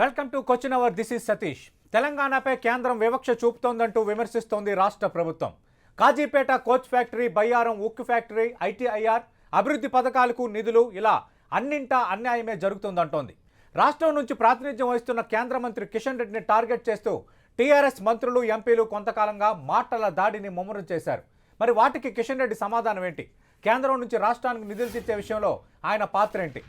Welcome to question hour. This is Satish. తెలంగాణపై కేంద్రం వివక్ష చూపుతోందంటూ విమర్శిస్తోంది రాష్ట్ర ప్రభుత్వం. కాజీపేట కోచ్ ఫ్యాక్టరీ, బయ్యారం ఉక్కు ఫ్యాక్టరీ, ఐటీఐఆర్ అభివృద్ధి పథకాలకు నిధులు ఇలా అన్నింటా అన్యాయమే జరుగుతుందంటోంది. రాష్ట్రం నుంచి ప్రాతినిధ్యం వహిస్తున్న కేంద్ర మంత్రి కిషన్ రెడ్డిని టార్గెట్ చేస్తూ టీఆర్ఎస్ మంత్రులు, ఎంపీలు కొంతకాలంగా మాటల దాడిని ముమ్మరం చేశారు. మరి వాటికి కిషన్ రెడ్డి సమాధానం ఏంటి? కేంద్రం నుంచి రాష్ట్రానికి నిధులు తెచ్చే విషయంలో ఆయన పాత్ర ఏంటి?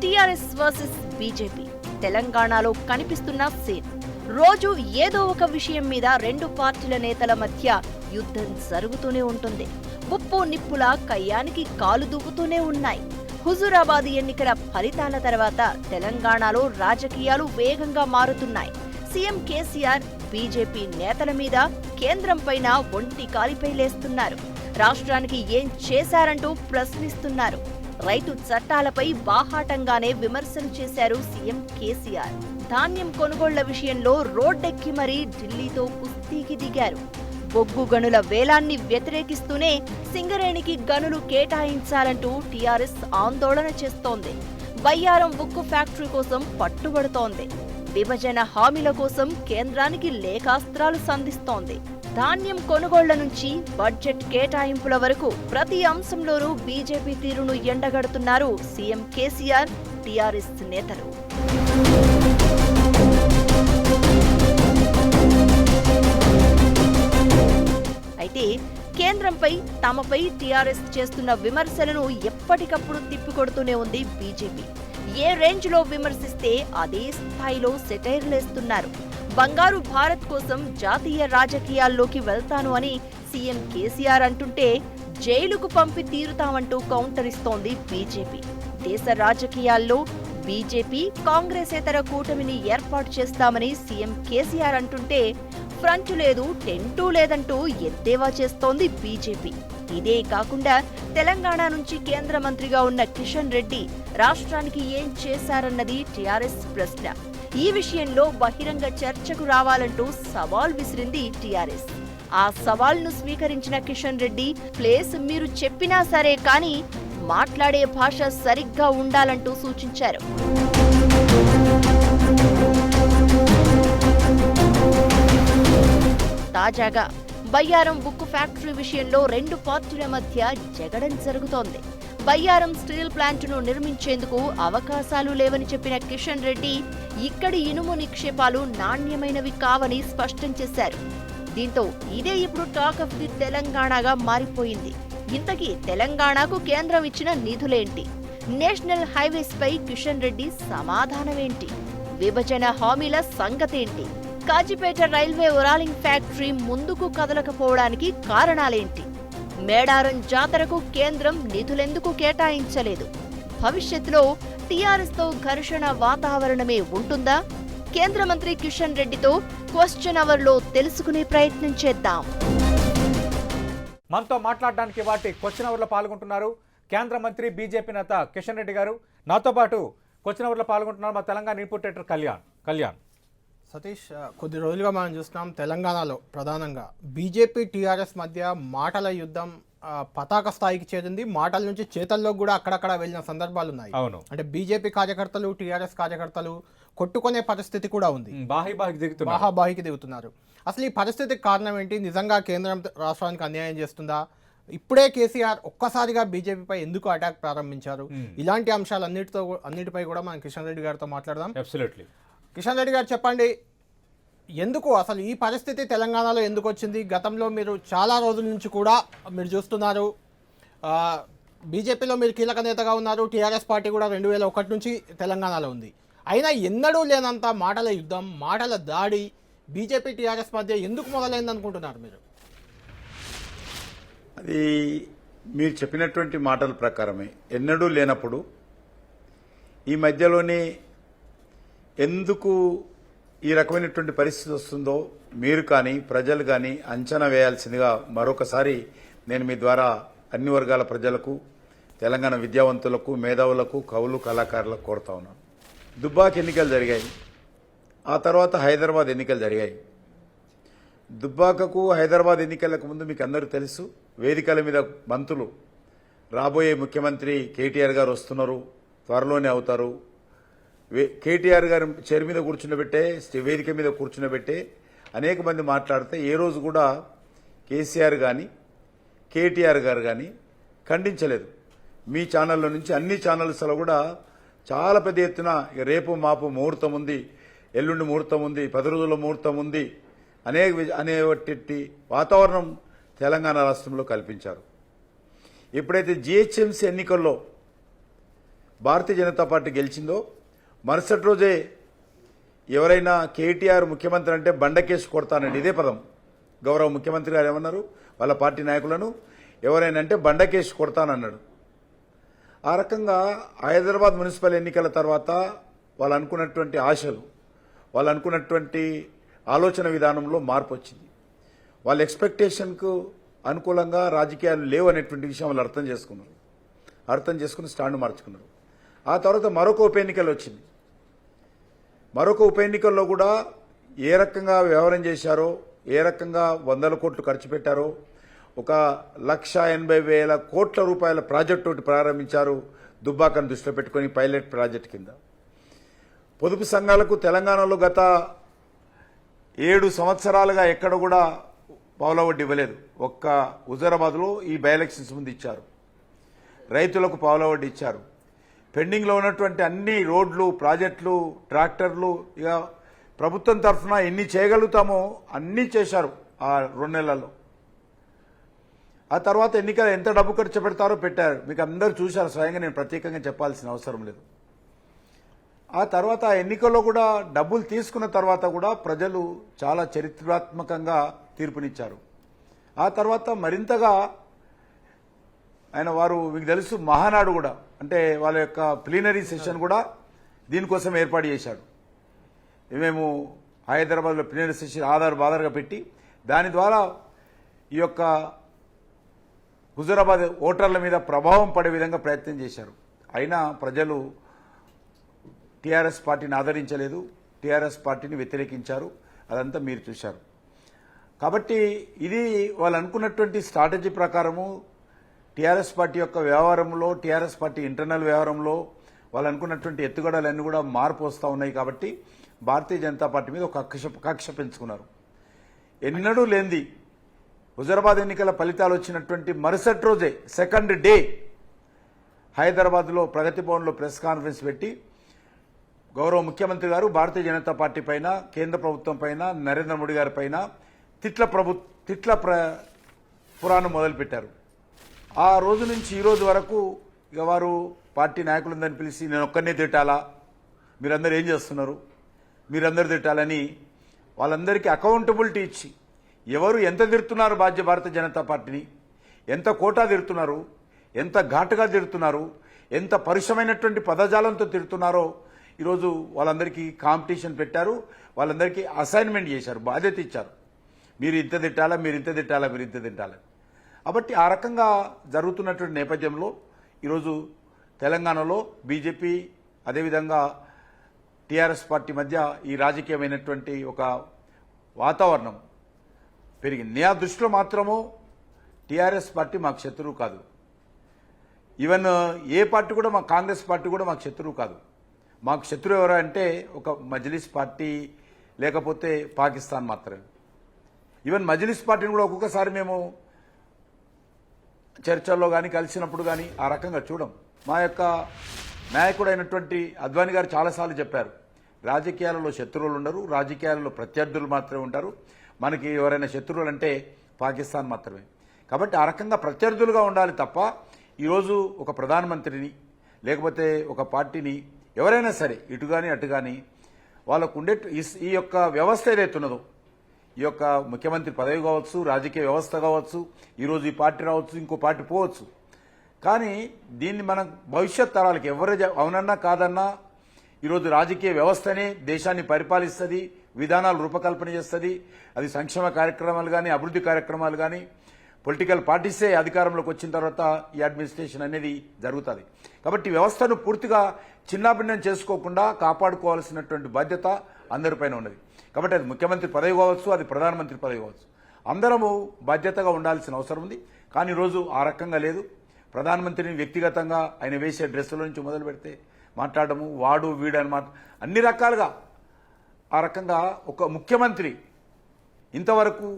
టీఆర్ఎస్ వర్సెస్ బీజేపీ తెలంగాణలో కనిపిస్తున్న సీన్. రోజు ఏదో ఒక విషయం మీద రెండు పార్టీల నేతల మధ్య యుద్ధం జరుగుతూనే ఉంటుంది. ఉప్పు నిప్పుల కయ్యానికి కాలు దూపుతూనే ఉన్నాయి. హుజూరాబాద్ ఎన్నికల ఫలితాల తర్వాత తెలంగాణలో రాజకీయాలు వేగంగా మారుతున్నాయి. సీఎం కేసీఆర్ బీజేపీ నేతల మీద, కేంద్రం పైన ఒంటి కాలిపై లేస్తున్నారు. రాష్ట్రానికి ఏం చేశారంటూ ప్రశ్నిస్తున్నారు. రైతు చట్టాలపై బాహాటంగానే విమర్శలు చేశారు సీఎం కేసీఆర్. ధాన్యం కొనుగోళ్ల విషయంలో రోడ్డెక్కి మరీ ఢిల్లీతో కుస్తీకి దిగారు. బొగ్గు గనుల వేలాన్ని వ్యతిరేకిస్తూనే సింగరేణికి గనులు కేటాయించాలంటూ టీఆర్ఎస్ ఆందోళన చేస్తోంది. బయ్యారం ఉక్కు ఫ్యాక్టరీ కోసం పట్టుబడుతోంది. విభజన హామీల కోసం కేంద్రానికి లేఖాస్త్రాలు సంధిస్తోంది. ధాన్యం కొనుగోళ్ల నుంచి బడ్జెట్ కేటాయింపుల వరకు ప్రతి అంశంలోనూ బీజేపీ తీరును ఎండగడుతున్నారు సీఎం కేసీఆర్, టీఆర్ఎస్ నేతలు. అయితే కేంద్రంపై, తమపై టీఆర్ఎస్ చేస్తున్న విమర్శలను ఎప్పటికప్పుడు తిప్పికొడుతూనే ఉంది బీజేపీ. ఏ రేంజ్ లో విమర్శిస్తే అదే స్థాయిలో సెటైర్లేస్తున్నారు. బంగారు భారత్ కోసం జాతీయ రాజకీయాల్లోకి వెళ్తాను అని సీఎం కేసీఆర్ అంటుంటే జైలుకు పంపి తీరుతామంటూ కౌంటర్ ఇస్తోంది బీజేపీ. దేశ రాజకీయాల్లో బీజేపీ, కాంగ్రెసేతర కూటమిని ఏర్పాటు చేస్తామని సీఎం కేసీఆర్ అంటుంటే ఫ్రంట్ లేదు, టెంటూ లేదంటూ ఎద్దేవా చేస్తోంది బీజేపీ. ఇదే కాకుండా తెలంగాణ నుంచి కేంద్ర మంత్రిగా ఉన్న కిషన్ రెడ్డి రాష్ట్రానికి ఏం చేశారన్నది టీఆర్ఎస్ ప్రశ్న. ఈ విషయంలో బహిరంగ చర్చకు రావాలంటూ సవాల్ విసిరింది టీఆర్ఎస్. ఆ సవాల్ను స్వీకరించిన కిషన్ రెడ్డి, ప్లేస్ మీరు చెప్పినా సరే కానీ మాట్లాడే భాష సరిగ్గా ఉండాలంటూ సూచించారు. తాజాగా బయ్యారం ఉక్కు ఫ్యాక్టరీ విషయంలో రెండు పార్టీల మధ్య జగడం జరుగుతోంది. బయ్యారం స్టీల్ ప్లాంట్ను నిర్మించేందుకు అవకాశాలు లేవని చెప్పిన కిషన్ రెడ్డి ఇక్కడి ఇనుము నిక్షేపాలు నాణ్యమైనవి కావని స్పష్టం చేశారు. దీంతో ఇదే ఇప్పుడు టాక్ ఆఫ్ ది తెలంగాణగా మారిపోయింది. ఇంతకీ తెలంగాణకు కేంద్రం ఇచ్చిన నిధులేంటి? నేషనల్ హైవేస్ పై కిషన్ రెడ్డి సమాధానమేంటి? విభజన హామీల సంగతేంటి? కాజీపేట రైల్వే ఒరాలింగ్ ఫ్యాక్టరీ ముందుకు కదలకపోవడానికి కారణాలేంటి? మేడారం జాతరకు కేంద్రం నిధులెందుకు కేటాయించలేదు? భవిష్యత్తులో టీఆర్ఎస్ తో ఘర్షణ వాతావరణమే ఉంటుందా? కేంద్ర మంత్రి కిషన్ రెడ్డితో క్వశ్చన్ అవర్ లో తెలుసుకునే ప్రయత్నం చేద్దాం. మనతో మాట్లాడడానికి వాటి క్వశ్చన్ అవర్లో పాల్గొంటున్నారు కేంద్ర మంత్రి, బీజేపీ నేత కిషన్ రెడ్డి గారు. నాతో పాటు క్వశ్చన్ అవర్లో పాల్గొంటున్నారు మా తెలంగాణ ఇన్పుట్ ఎడిటర్ కళ్యాణ్. సతీష్, కొద్ది రోజులుగా మనం చూస్తున్నాం తెలంగాణలో ప్రధానంగా బీజేపీ టీఆర్ఎస్ మధ్య మాటల యుద్ధం పతాక స్థాయికి చేరింది. మాటల నుంచి చేతల్లో కూడా అక్కడక్కడ వెళ్ళిన సందర్భాలు ఉన్నాయి. అవును, అంటే బీజేపీ కార్యకర్తలు, టీఆర్ఎస్ కార్యకర్తలు కొట్టుకునే పరిస్థితి కూడా ఉంది. బాహాబాహికి దిగుతున్నారు. అసలు ఈ పరిస్థితికి కారణం ఏంటి? నిజంగా కేంద్రం రాష్ట్రానికి అన్యాయం చేస్తుందా? ఇప్పుడే కేసీఆర్ ఒక్కసారిగా బీజేపీపై ఎందుకు అటాక్ ప్రారంభించారు? ఇలాంటి అన్నిటిపై కూడా మనం కిషన్ రెడ్డి గారితో మాట్లాడదాం. కిషన్ రెడ్డి గారు, చెప్పండి, ఎందుకు అసలు ఈ పరిస్థితి తెలంగాణలో ఎందుకు వచ్చింది? గతంలో మీరు చాలా రోజుల నుంచి కూడా మీరు చూస్తున్నారు, బీజేపీలో మీరు కీలక నేతగా ఉన్నారు. టీఆర్ఎస్ పార్టీ కూడా 2001 నుంచి తెలంగాణలో ఉంది. అయినా ఎన్నడూ లేనంత మాటల యుద్ధం, మాటల దాడి బీజేపీ టీఆర్ఎస్ మధ్య ఎందుకు మొదలైంది అనుకుంటున్నారు మీరు? అది మీరు చెప్పినటువంటి మాటల ప్రకారమే. ఎన్నడూ లేనప్పుడు ఈ మధ్యలోనే ఎందుకు ఈ రకమైనటువంటి పరిస్థితి వస్తుందో మీరు కానీ ప్రజలు కానీ అంచనా వేయాల్సిందిగా మరొకసారి నేను మీ ద్వారా అన్ని వర్గాల ప్రజలకు, తెలంగాణ విద్యావంతులకు, మేధావులకు, కవులు, కళాకారులకు కోరుతా ఉన్నాను. దుబ్బాక ఎన్నికలు జరిగాయి, ఆ తర్వాత హైదరాబాద్ ఎన్నికలు జరిగాయి. దుబ్బాకకు హైదరాబాద్ ఎన్నికలకు ముందు మీకు అందరూ తెలుసు, వేదికల మీద మంత్రులు రాబోయే ముఖ్యమంత్రి కేటీఆర్ గారు వస్తున్నారు, త్వరలోనే అవుతారు. కేటీఆర్ గారి చైర్ మీద కూర్చున్నబెట్టే, వేదిక మీద కూర్చున్నబెట్టే అనేక మంది మాట్లాడితే ఏ రోజు కూడా కేసీఆర్ కానీ కేటీఆర్ గారు కానీ ఖండించలేదు. మీ ఛానల్లో నుంచి అన్ని ఛానల్స్లో కూడా చాలా పెద్ద ఎత్తున రేపు మాపు ముహూర్తం ఉంది, ఎల్లుండి ముహూర్తం ఉంది, 10 రోజుల ముహూర్తం ఉంది అనేటి వాతావరణం తెలంగాణ రాష్ట్రంలో కల్పించారు. ఎప్పుడైతే జీహెచ్ఎంసీ ఎన్నికల్లో భారతీయ జనతా పార్టీ గెలిచిందో మరుసటి రోజే ఎవరైనా కేటీఆర్ ముఖ్యమంత్రి అంటే బండకేసి కొడతానండి, ఇదే పదం. గౌరవ ముఖ్యమంత్రి గారు ఏమన్నారు, వాళ్ళ పార్టీ నాయకులను ఎవరైనా అంటే బండకేసి కొడతానన్నాడు. ఆ రకంగా హైదరాబాద్ మున్సిపల్ ఎన్నికల తర్వాత వాళ్ళు అనుకున్నటువంటి ఆశలు, వాళ్ళు అనుకున్నటువంటి ఆలోచన విధానంలో మార్పు వచ్చింది. వాళ్ళ ఎక్స్పెక్టేషన్కు అనుకూలంగా రాజకీయాలు లేవు అనేటువంటి విషయం వాళ్ళు అర్థం చేసుకుని స్టాండ్ మార్చుకున్నారు. ఆ తర్వాత మరొక ఉప ఎన్నికలు వచ్చింది. మరొక ఉప ఎన్నికల్లో కూడా ఏ రకంగా వ్యవహారం చేశారో, ఏ రకంగా 100 కోట్లు ఖర్చు పెట్టారో, 1,80,000 కోట్ల రూపాయల ప్రాజెక్టు ఒకటి ప్రారంభించారు దుబ్బాకను దృష్టిలో పెట్టుకుని పైలట్ ప్రాజెక్ట్ కింద. పొదుపు సంఘాలకు తెలంగాణలో గత 7 సంవత్సరాలుగా ఎక్కడ కూడా పావుల వడ్డీ ఇవ్వలేదు. ఒక్క హుజూరాబాద్లో ఈ బై ఎలక్షన్స్ ముందు ఇచ్చారు. రైతులకు పావుల వడ్డీ ఇచ్చారు. పెండింగ్లో ఉన్నటువంటి అన్ని రోడ్లు, ప్రాజెక్టులు, ట్రాక్టర్లు ఇక ప్రభుత్వం తరఫున ఎన్ని చేయగలుగుతామో అన్నీ చేశారు ఆ 2 నెలల్లో. ఆ తర్వాత ఎన్నికలు ఎంత డబ్బు ఖర్చు పెడతారో పెట్టారు. మీకు అందరూ చూశారు, స్వయంగా నేను ప్రత్యేకంగా చెప్పాల్సిన అవసరం లేదు. ఆ తర్వాత ఆ ఎన్నికల్లో కూడా డబ్బులు తీసుకున్న తర్వాత కూడా ప్రజలు చాలా చరిత్రాత్మకంగా తీర్పునిచ్చారు. ఆ తర్వాత మరింతగా వారు మీకు తెలుసు మహానాడు కూడా, అంటే వాళ్ళ యొక్క ప్లీనరీ సెషన్ కూడా దీనికోసం ఏర్పాటు చేశాడు. మేము హైదరాబాద్లో ప్లీనరీ సెషన్ బాధారుగా పెట్టి దాని ద్వారా ఈ యొక్క హుజూరాబాద్ ఓటర్ల మీద ప్రభావం పడే విధంగా ప్రయత్నం చేశారు. అయినా ప్రజలు టీఆర్ఎస్ పార్టీని ఆదరించలేదు, టీఆర్ఎస్ పార్టీని వ్యతిరేకించారు. అదంతా మీరు చూశారు. కాబట్టి ఇది వాళ్ళు అనుకున్నటువంటి స్ట్రాటజీ ప్రకారము టీఆర్ఎస్ పార్టీ యొక్క వ్యవహారంలో, టీఆర్ఎస్ పార్టీ ఇంటర్నల్ వ్యవహారంలో వాళ్ళు అనుకున్నటువంటి ఎత్తుగడలన్నీ కూడా మార్పు వస్తూ ఉన్నాయి. కాబట్టి భారతీయ జనతా పార్టీ మీద ఒక కక్ష పెంచుకున్నారు. ఎన్నడూ లేనిది హుజూరాబాద్ ఎన్నికల ఫలితాలు వచ్చినటువంటి మరుసటి రోజే, సెకండ్ డే, హైదరాబాద్లో ప్రగతి భవన్లో ప్రెస్ కాన్ఫరెన్స్ పెట్టి గౌరవ ముఖ్యమంత్రి గారు భారతీయ జనతా పార్టీ పైన, కేంద్ర ప్రభుత్వం పైన, నరేంద్ర మోడీ గారి పైన తిట్ల పురాణం మొదలుపెట్టారు. ఆ రోజు నుంచి ఈ రోజు వరకు ఇక వారు పార్టీ నాయకులందరినీ పిలిచి నేను ఒక్కరినే తిట్టాలా, మీరందరూ ఏం చేస్తున్నారు, మీరందరూ తిట్టాలని వాళ్ళందరికీ అకౌంటబిలిటీ ఇచ్చి ఎవరు ఎంత తిడుతున్నారు భారతీయ జనతా పార్టీని, ఎంత కోటా తిడుతున్నారు, ఎంత ఘాటుగా తిడుతున్నారు, ఎంత పరుషమైనటువంటి పదజాలంతో తిడుతున్నారో ఈరోజు వాళ్ళందరికీ కాంపిటీషన్ పెట్టారు. వాళ్ళందరికీ అసైన్మెంట్ చేశారు, బాధ్యత ఇచ్చారు. మీరు ఇంత తిట్టాలా, మీరు ఇంత తిట్టాలా, మీరు ఇంత తిట్టాలా. కాబట్టి ఆ రకంగా జరుగుతున్నటువంటి నేపథ్యంలో ఈరోజు తెలంగాణలో బీజేపీ అదేవిధంగా టీఆర్ఎస్ పార్టీ మధ్య ఈ రాజకీయమైనటువంటి ఒక వాతావరణం పెరిగింది. నా దృష్టిలో మాత్రము టీఆర్ఎస్ పార్టీ మాకు శత్రువు కాదు. ఈవెన్ ఏ పార్టీ కూడా, మా కాంగ్రెస్ పార్టీ కూడా మాకు శత్రువు కాదు. మాకు శత్రువు ఎవరు అంటే ఒక మజ్లిస్ పార్టీ లేకపోతే పాకిస్తాన్ మాత్రమే. ఈవెన్ మజ్లిస్ పార్టీని కూడా ఒక్కొక్కసారి మేము చర్చల్లో కానీ కలిసినప్పుడు కానీ ఆ రకంగా చూడం. మా యొక్క నాయకుడైనటువంటి అద్వానీ గారు చాలాసార్లు చెప్పారు, రాజకీయాలలో శత్రువులు ఉండరు, రాజకీయాలలో ప్రత్యర్థులు మాత్రమే ఉంటారు. మనకి ఎవరైనా శత్రువులు అంటే పాకిస్తాన్ మాత్రమే. కాబట్టి ఆ రకంగా ప్రత్యర్థులుగా ఉండాలి తప్ప ఈరోజు ఒక ప్రధానమంత్రిని లేకపోతే ఒక పార్టీని ఎవరైనా సరే ఇటు కానీ అటు కానీ వాళ్ళకు ఉండే ఈ యొక్క వ్యవస్థ ఏదైతున్నదో, ఈ యొక్క ముఖ్యమంత్రి పదవి కావచ్చు, రాజకీయ వ్యవస్థ కావచ్చు, ఈరోజు ఈ పార్టీ రావచ్చు, ఇంకో పార్టీ పోవచ్చు, కానీ దీన్ని మనం భవిష్యత్ తరాలకి ఎవరు అవునన్నా కాదన్నా ఈరోజు రాజకీయ వ్యవస్థనే దేశాన్ని పరిపాలిస్తుంది, విధానాలు రూపకల్పన చేస్తుంది. అది సంక్షేమ కార్యక్రమాలు కానీ, అభివృద్ధి కార్యక్రమాలు కానీ, పొలిటికల్ పార్టీసే అధికారంలోకి వచ్చిన తర్వాత ఈ అడ్మినిస్ట్రేషన్ అనేది జరుగుతుంది. కాబట్టి వ్యవస్థను పూర్తిగా చిన్నాభిన్నం చేసుకోకుండా కాపాడుకోవాల్సినటువంటి బాధ్యత అందరిపైన ఉన్నది. కాబట్టి అది ముఖ్యమంత్రి పదవి కావచ్చు, అది ప్రధానమంత్రి పదవి కావచ్చు, అందరము బాధ్యతగా ఉండాల్సిన అవసరం ఉంది. కానీ ఈరోజు ఆ రకంగా లేదు. ప్రధానమంత్రిని వ్యక్తిగతంగా ఆయన వేసే డ్రెస్సుల నుంచి మొదలు పెడితే మాట్లాడము, వాడు వీడు అని అన్ని రకాలుగా ఆ రకంగా ఒక ముఖ్యమంత్రి ఇంతవరకు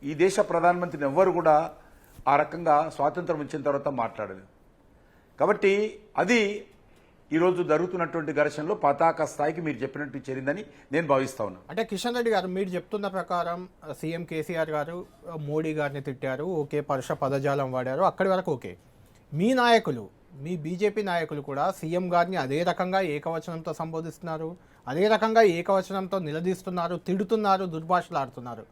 ఈ దేశ ప్రధానమంత్రిని ఎవ్వరు కూడా ఆ రకంగా స్వాతంత్రం వచ్చిన తర్వాత మాట్లాడలేదు. కాబట్టి అది ఈరోజు జరుగుతున్నటువంటి ఘర్షణలో పతాక స్థాయికి మీరు చెప్పినట్టు చేరిందని నేను భావిస్తా ఉన్నాను. అంటే కిషన్ రెడ్డి గారు మీరు చెప్తున్న ప్రకారం సీఎం కేసీఆర్ గారు మోడీ గారిని తిట్టారు, ఓకే, పరుష పదజాలం వాడారు, అక్కడి వరకు ఓకే. మీ నాయకులు, మీ బీజేపీ నాయకులు కూడా సీఎం గారిని అదే రకంగా ఏకవచనంతో సంబోధిస్తున్నారు, అదే రకంగా ఏకవచనంతో నిలదీస్తున్నారు, తిడుతున్నారు, దుర్భాషలాడుతున్నారు.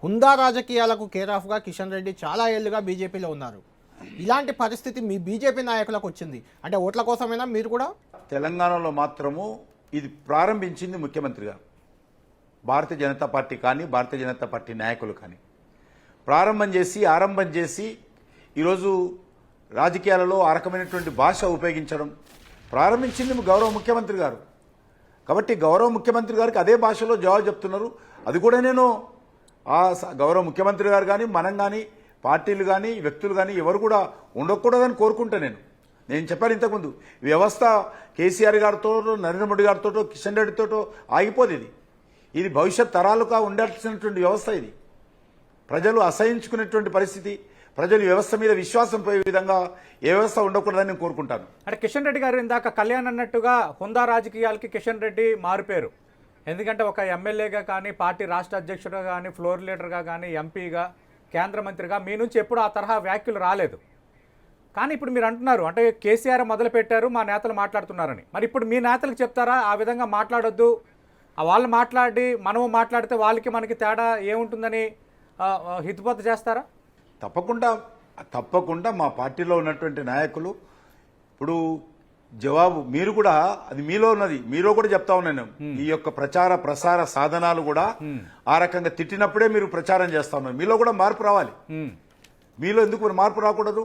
హుందా రాజకీయాలకు కేరాఫ్గా కిషన్ రెడ్డి చాలా ఏళ్లుగా బీజేపీలో ఉన్నారు. ఇలాంటి పరిస్థితి మీ బీజేపీ నాయకులకు వచ్చింది అంటే ఓట్ల కోసమైనా మీరు కూడా? తెలంగాణలో మాత్రము ఇది ప్రారంభించింది ముఖ్యమంత్రి గారు, భారతీయ జనతా పార్టీ కానీ భారతీయ జనతా పార్టీ నాయకులు కానీ ఆరంభం చేసి ఈరోజు రాజకీయాలలో ఆ రకమైనటువంటి భాష ఉపయోగించడం ప్రారంభించింది గౌరవ ముఖ్యమంత్రి గారు. కాబట్టి గౌరవ ముఖ్యమంత్రి గారికి అదే భాషలో జవాబు చెప్తున్నారు. అది కూడా నేను గౌరవ ముఖ్యమంత్రి గారు కానీ మనం కానీ పార్టీలు కానీ వ్యక్తులు కానీ ఎవరు కూడా ఉండకూడదని కోరుకుంటా. నేను చెప్పాను ఇంతకుముందు, వ్యవస్థ కేసీఆర్ గారితో, నరేంద్ర మోడీ గారితో, కిషన్ రెడ్డితో ఆగిపోదు. ఇది భవిష్యత్ తరాలుగా ఉండాల్సినటువంటి వ్యవస్థ. ఇది ప్రజలు అసహించుకునేటువంటి పరిస్థితి, ప్రజలు వ్యవస్థ మీద విశ్వాసం పోయే విధంగా ఏ వ్యవస్థ ఉండకూడదని నేను కోరుకుంటాను. అంటే కిషన్ రెడ్డి గారు ఇందాక కళ్యాణ్ అన్నట్టుగా హుందా రాజకీయాలకి కిషన్ రెడ్డి మారిపోయారు. ఎందుకంటే ఒక ఎమ్మెల్యేగా కానీ, పార్టీ రాష్ట్ర అధ్యక్షుడిగా కానీ, ఫ్లోర్ లీడర్గా కానీ, ఎంపీగా, కేంద్ర మంత్రిగా మీ నుంచి ఎప్పుడు ఆ తరహా వ్యాఖ్యలు రాలేదు. కానీ ఇప్పుడు మీరు అంటున్నారు అంటే కేసీఆర్ మొదలు పెట్టారు, మా నేతలు మాట్లాడుతున్నారని. మరి ఇప్పుడు మీ నేతలకు చెప్తారా ఆ విధంగా మాట్లాడొద్దు, వాళ్ళు మాట్లాడి మనము మాట్లాడితే వాళ్ళకి మనకి తేడా ఏముంటుందని హితబోధ చేస్తారా? తప్పకుండా మా పార్టీలో ఉన్నటువంటి నాయకులు ఇప్పుడు జవాబు మీరు కూడా అది మీలో ఉన్నది, మీలో కూడా చెప్తా ఉన్నాను. ఈ యొక్క ప్రచార ప్రసార సాధనాలు కూడా ఆ రకంగా తిట్టినప్పుడే మీరు ప్రచారం చేస్తా ఉన్నారు. మీలో కూడా మార్పు రావాలి. మీలో ఎందుకు మార్పు రాకూడదు?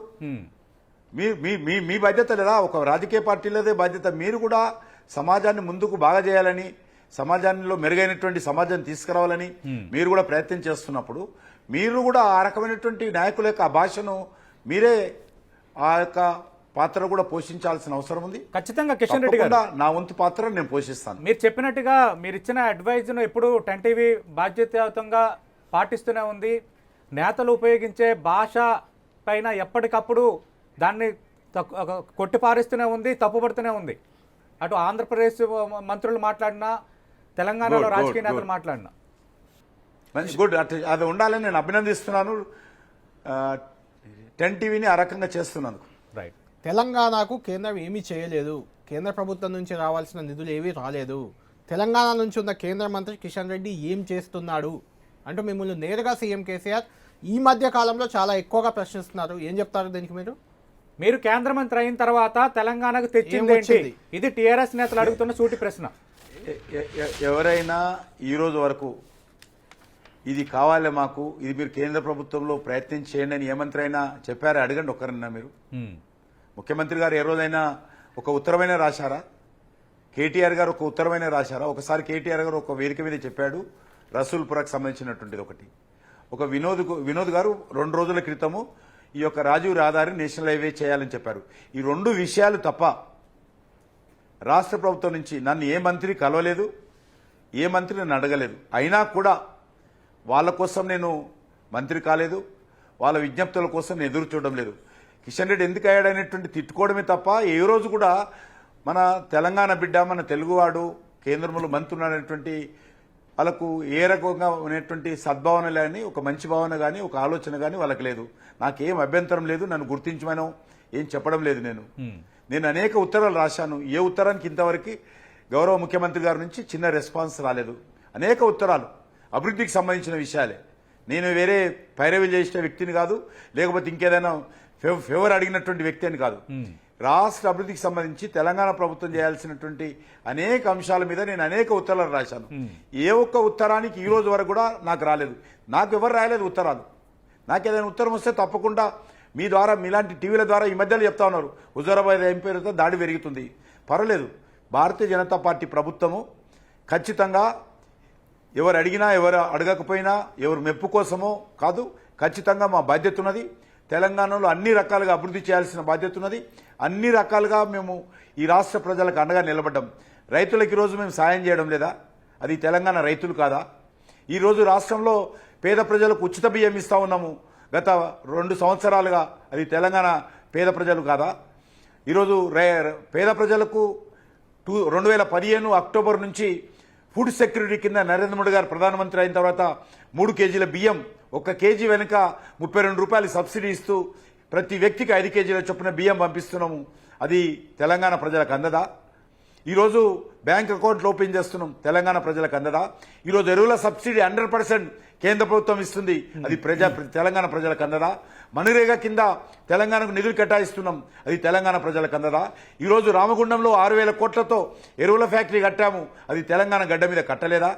మీ బాధ్యత లేదా? ఒక రాజకీయ పార్టీలదే బాధ్యత. మీరు కూడా సమాజాన్ని ముందుకు బాగా చేయాలని, సమాజంలో మెరుగైనటువంటి సమాజాన్ని తీసుకురావాలని మీరు కూడా ప్రయత్నం చేస్తున్నప్పుడు మీరు కూడా ఆ రకమైనటువంటి నాయకుల యొక్క ఆ భాషను మీరే ఆ యొక్క పాత్ర కూడా పోషించాల్సిన అవసరం ఉంది. ఖచ్చితంగా కిషన్ రెడ్డి గారు, నా వంతు పాత్ర నేను పోషిస్తాను. మీరు చెప్పినట్టుగా మీరు ఇచ్చిన అడ్వైజ్ను ఎప్పుడు 10 టీవీ బాధ్యతాయుతంగా పాటిస్తూనే ఉంది. నేతలు ఉపయోగించే భాష పైన ఎప్పటికప్పుడు దాన్ని కొట్టిపారేస్తూనే ఉంది, తప్పుపడుతూనే ఉంది. అటు ఆంధ్రప్రదేశ్ మంత్రులు మాట్లాడినా, తెలంగాణలో రాజకీయ నేతలు మాట్లాడినా గుడ్, అది ఉండాలని నేను అభినందిస్తున్నాను. 10 టీవీని ఆ రకంగా చేస్తున్నాను. రైట్. తెలంగాణకు కేంద్రం ఏమీ చేయలేదు, కేంద్ర ప్రభుత్వం నుంచి రావాల్సిన నిధులు ఏవీ రాలేదు, తెలంగాణ నుంచి ఉన్న కేంద్ర మంత్రి కిషన్ రెడ్డి ఏం చేస్తున్నాడు అంటూ మిమ్మల్ని నేరుగా సీఎం కేసీఆర్ ఈ మధ్య కాలంలో చాలా ఎక్కువగా ప్రశ్నిస్తున్నారు. ఏం చెప్తారు దీనికి మీరు? మీరు కేంద్ర మంత్రి అయిన తర్వాత తెలంగాణకు తెచ్చింది ఏంటి? ఇది టీఆర్ఎస్ నేతలు అడుగుతున్న సూటి ప్రశ్న. ఎవరైనా ఈ రోజు వరకు ఇది కావాలి మాకు, ఇది మీరు కేంద్ర ప్రభుత్వంలో ప్రయత్నం చేయండి అని ఏ మంత్రి అయినా చెప్పారా? అడగండి ఒక్కరన్నా మీరు. ముఖ్యమంత్రి గారు ఏ రోజైనా ఒక ఉత్తరమైన రాశారా? కేటీఆర్ గారు ఒక ఉత్తరమైన రాశారా? ఒకసారి కేటీఆర్ గారు ఒక వేదిక మీద చెప్పాడు, రసూల్పురకు సంబంధించినటువంటిది ఒకటి. ఒక వినోద్ గారు 2 రోజుల క్రితము ఈ యొక్క రాజీవ్ రహదారి నేషనల్ హైవే చేయాలని చెప్పారు. ఈ 2 విషయాలు తప్ప రాష్ట్ర ప్రభుత్వం నుంచి నన్ను ఏ మంత్రి కలవలేదు, ఏ మంత్రి నన్ను అడగలేదు. అయినా కూడా వాళ్ళ కోసం నేను మంత్రి కాలేదు, వాళ్ళ విజ్ఞప్తుల కోసం నేను ఎదురు చూడడం లేదు. కిషన్ రెడ్డి ఎందుకు అయ్యాడనేటువంటి తిట్టుకోవడమే తప్ప ఏ రోజు కూడా మన తెలంగాణ బిడ్డ, మన తెలుగువాడు కేంద్రంలో మంత్రులు అనేటువంటి వాళ్ళకు ఏ రకంగా ఉన్నటువంటి సద్భావన కానీ, ఒక మంచి భావన కానీ, ఒక ఆలోచన కానీ వాళ్ళకి లేదు. నాకేం అభ్యంతరం లేదు, నన్ను గుర్తించమనో ఏం చెప్పడం లేదు. నేను అనేక ఉత్తరాలు రాశాను. ఏ ఉత్తరానికి ఇంతవరకు గౌరవ ముఖ్యమంత్రి గారి నుంచి చిన్న రెస్పాన్స్ రాలేదు. అనేక ఉత్తరాలు అభివృద్ధికి సంబంధించిన విషయాలే. నేను వేరే పైరవి చేసిన వ్యక్తిని కాదు, లేకపోతే ఇంకేదైనా ఫేవర్ అడిగినటువంటి వ్యక్తి అని కాదు. రాష్ట్ర అభివృద్ధికి సంబంధించి తెలంగాణ ప్రభుత్వం చేయాల్సినటువంటి అనేక అంశాల మీద నేను అనేక ఉత్తరాలు రాశాను. ఏ ఒక్క ఉత్తరానికి ఈ రోజు వరకు కూడా నాకు రాలేదు. నాకు ఎవరు రాయలేదు ఉత్తరాలు. నాకు ఏదైనా ఉత్తరం వస్తే తప్పకుండా మీ ద్వారా, మీలాంటి టీవీల ద్వారా ఈ మధ్యలో చెప్తా ఉన్నారు, హుజూరాబాద్ ఎంపీలతో దాడి పెరుగుతుంది. పర్వాలేదు, భారతీయ జనతా పార్టీ ప్రభుత్వము ఖచ్చితంగా ఎవరు అడిగినా, ఎవరు అడగకపోయినా, ఎవరు మెప్పు కోసమో కాదు, ఖచ్చితంగా మా బాధ్యత ఉన్నది. తెలంగాణలో అన్ని రకాలుగా అభివృద్ధి చేయాల్సిన బాధ్యత ఉన్నది. అన్ని రకాలుగా మేము ఈ రాష్ట్ర ప్రజలకు అండగా నిలబడ్డాం. రైతులకు ఈరోజు మేము సాయం చేయడం లేదా? అది తెలంగాణ రైతులు కాదా? ఈరోజు రాష్ట్రంలో పేద ప్రజలకు ఉచిత బియ్యం ఇస్తా ఉన్నాము గత 2 సంవత్సరాలుగా. అది తెలంగాణ పేద ప్రజలు కాదా? ఈరోజు పేద ప్రజలకు 2015 అక్టోబర్ నుంచి ఫుడ్ సెక్యూరిటీ కింద నరేంద్ర మోడీ గారు ప్రధానమంత్రి అయిన తర్వాత 3 కేజీల బియ్యం, 1 కేజీ వెనుక 32 రూపాయలు సబ్సిడీ ఇస్తూ ప్రతి వ్యక్తికి 5 కేజీల చొప్పున బియ్యం పంపిస్తున్నాము. అది తెలంగాణ ప్రజలకు అందదా? ఈరోజు బ్యాంక్ అకౌంట్లు ఓపెన్ చేస్తున్నాం, తెలంగాణ ప్రజలకు అందదా? ఈరోజు ఎరువుల సబ్సిడీ 100% కేంద్ర ప్రభుత్వం ఇస్తుంది, అది తెలంగాణ ప్రజలకు అందదా? మనరేగా కింద తెలంగాణకు నిధులు కేటాయిస్తున్నాం, అది తెలంగాణ ప్రజలకు అందదా? ఈరోజు రామగుండంలో 6,000 కోట్లతో ఎరువుల ఫ్యాక్టరీ కట్టాము, అది తెలంగాణ గడ్డ మీద కట్టలేదా?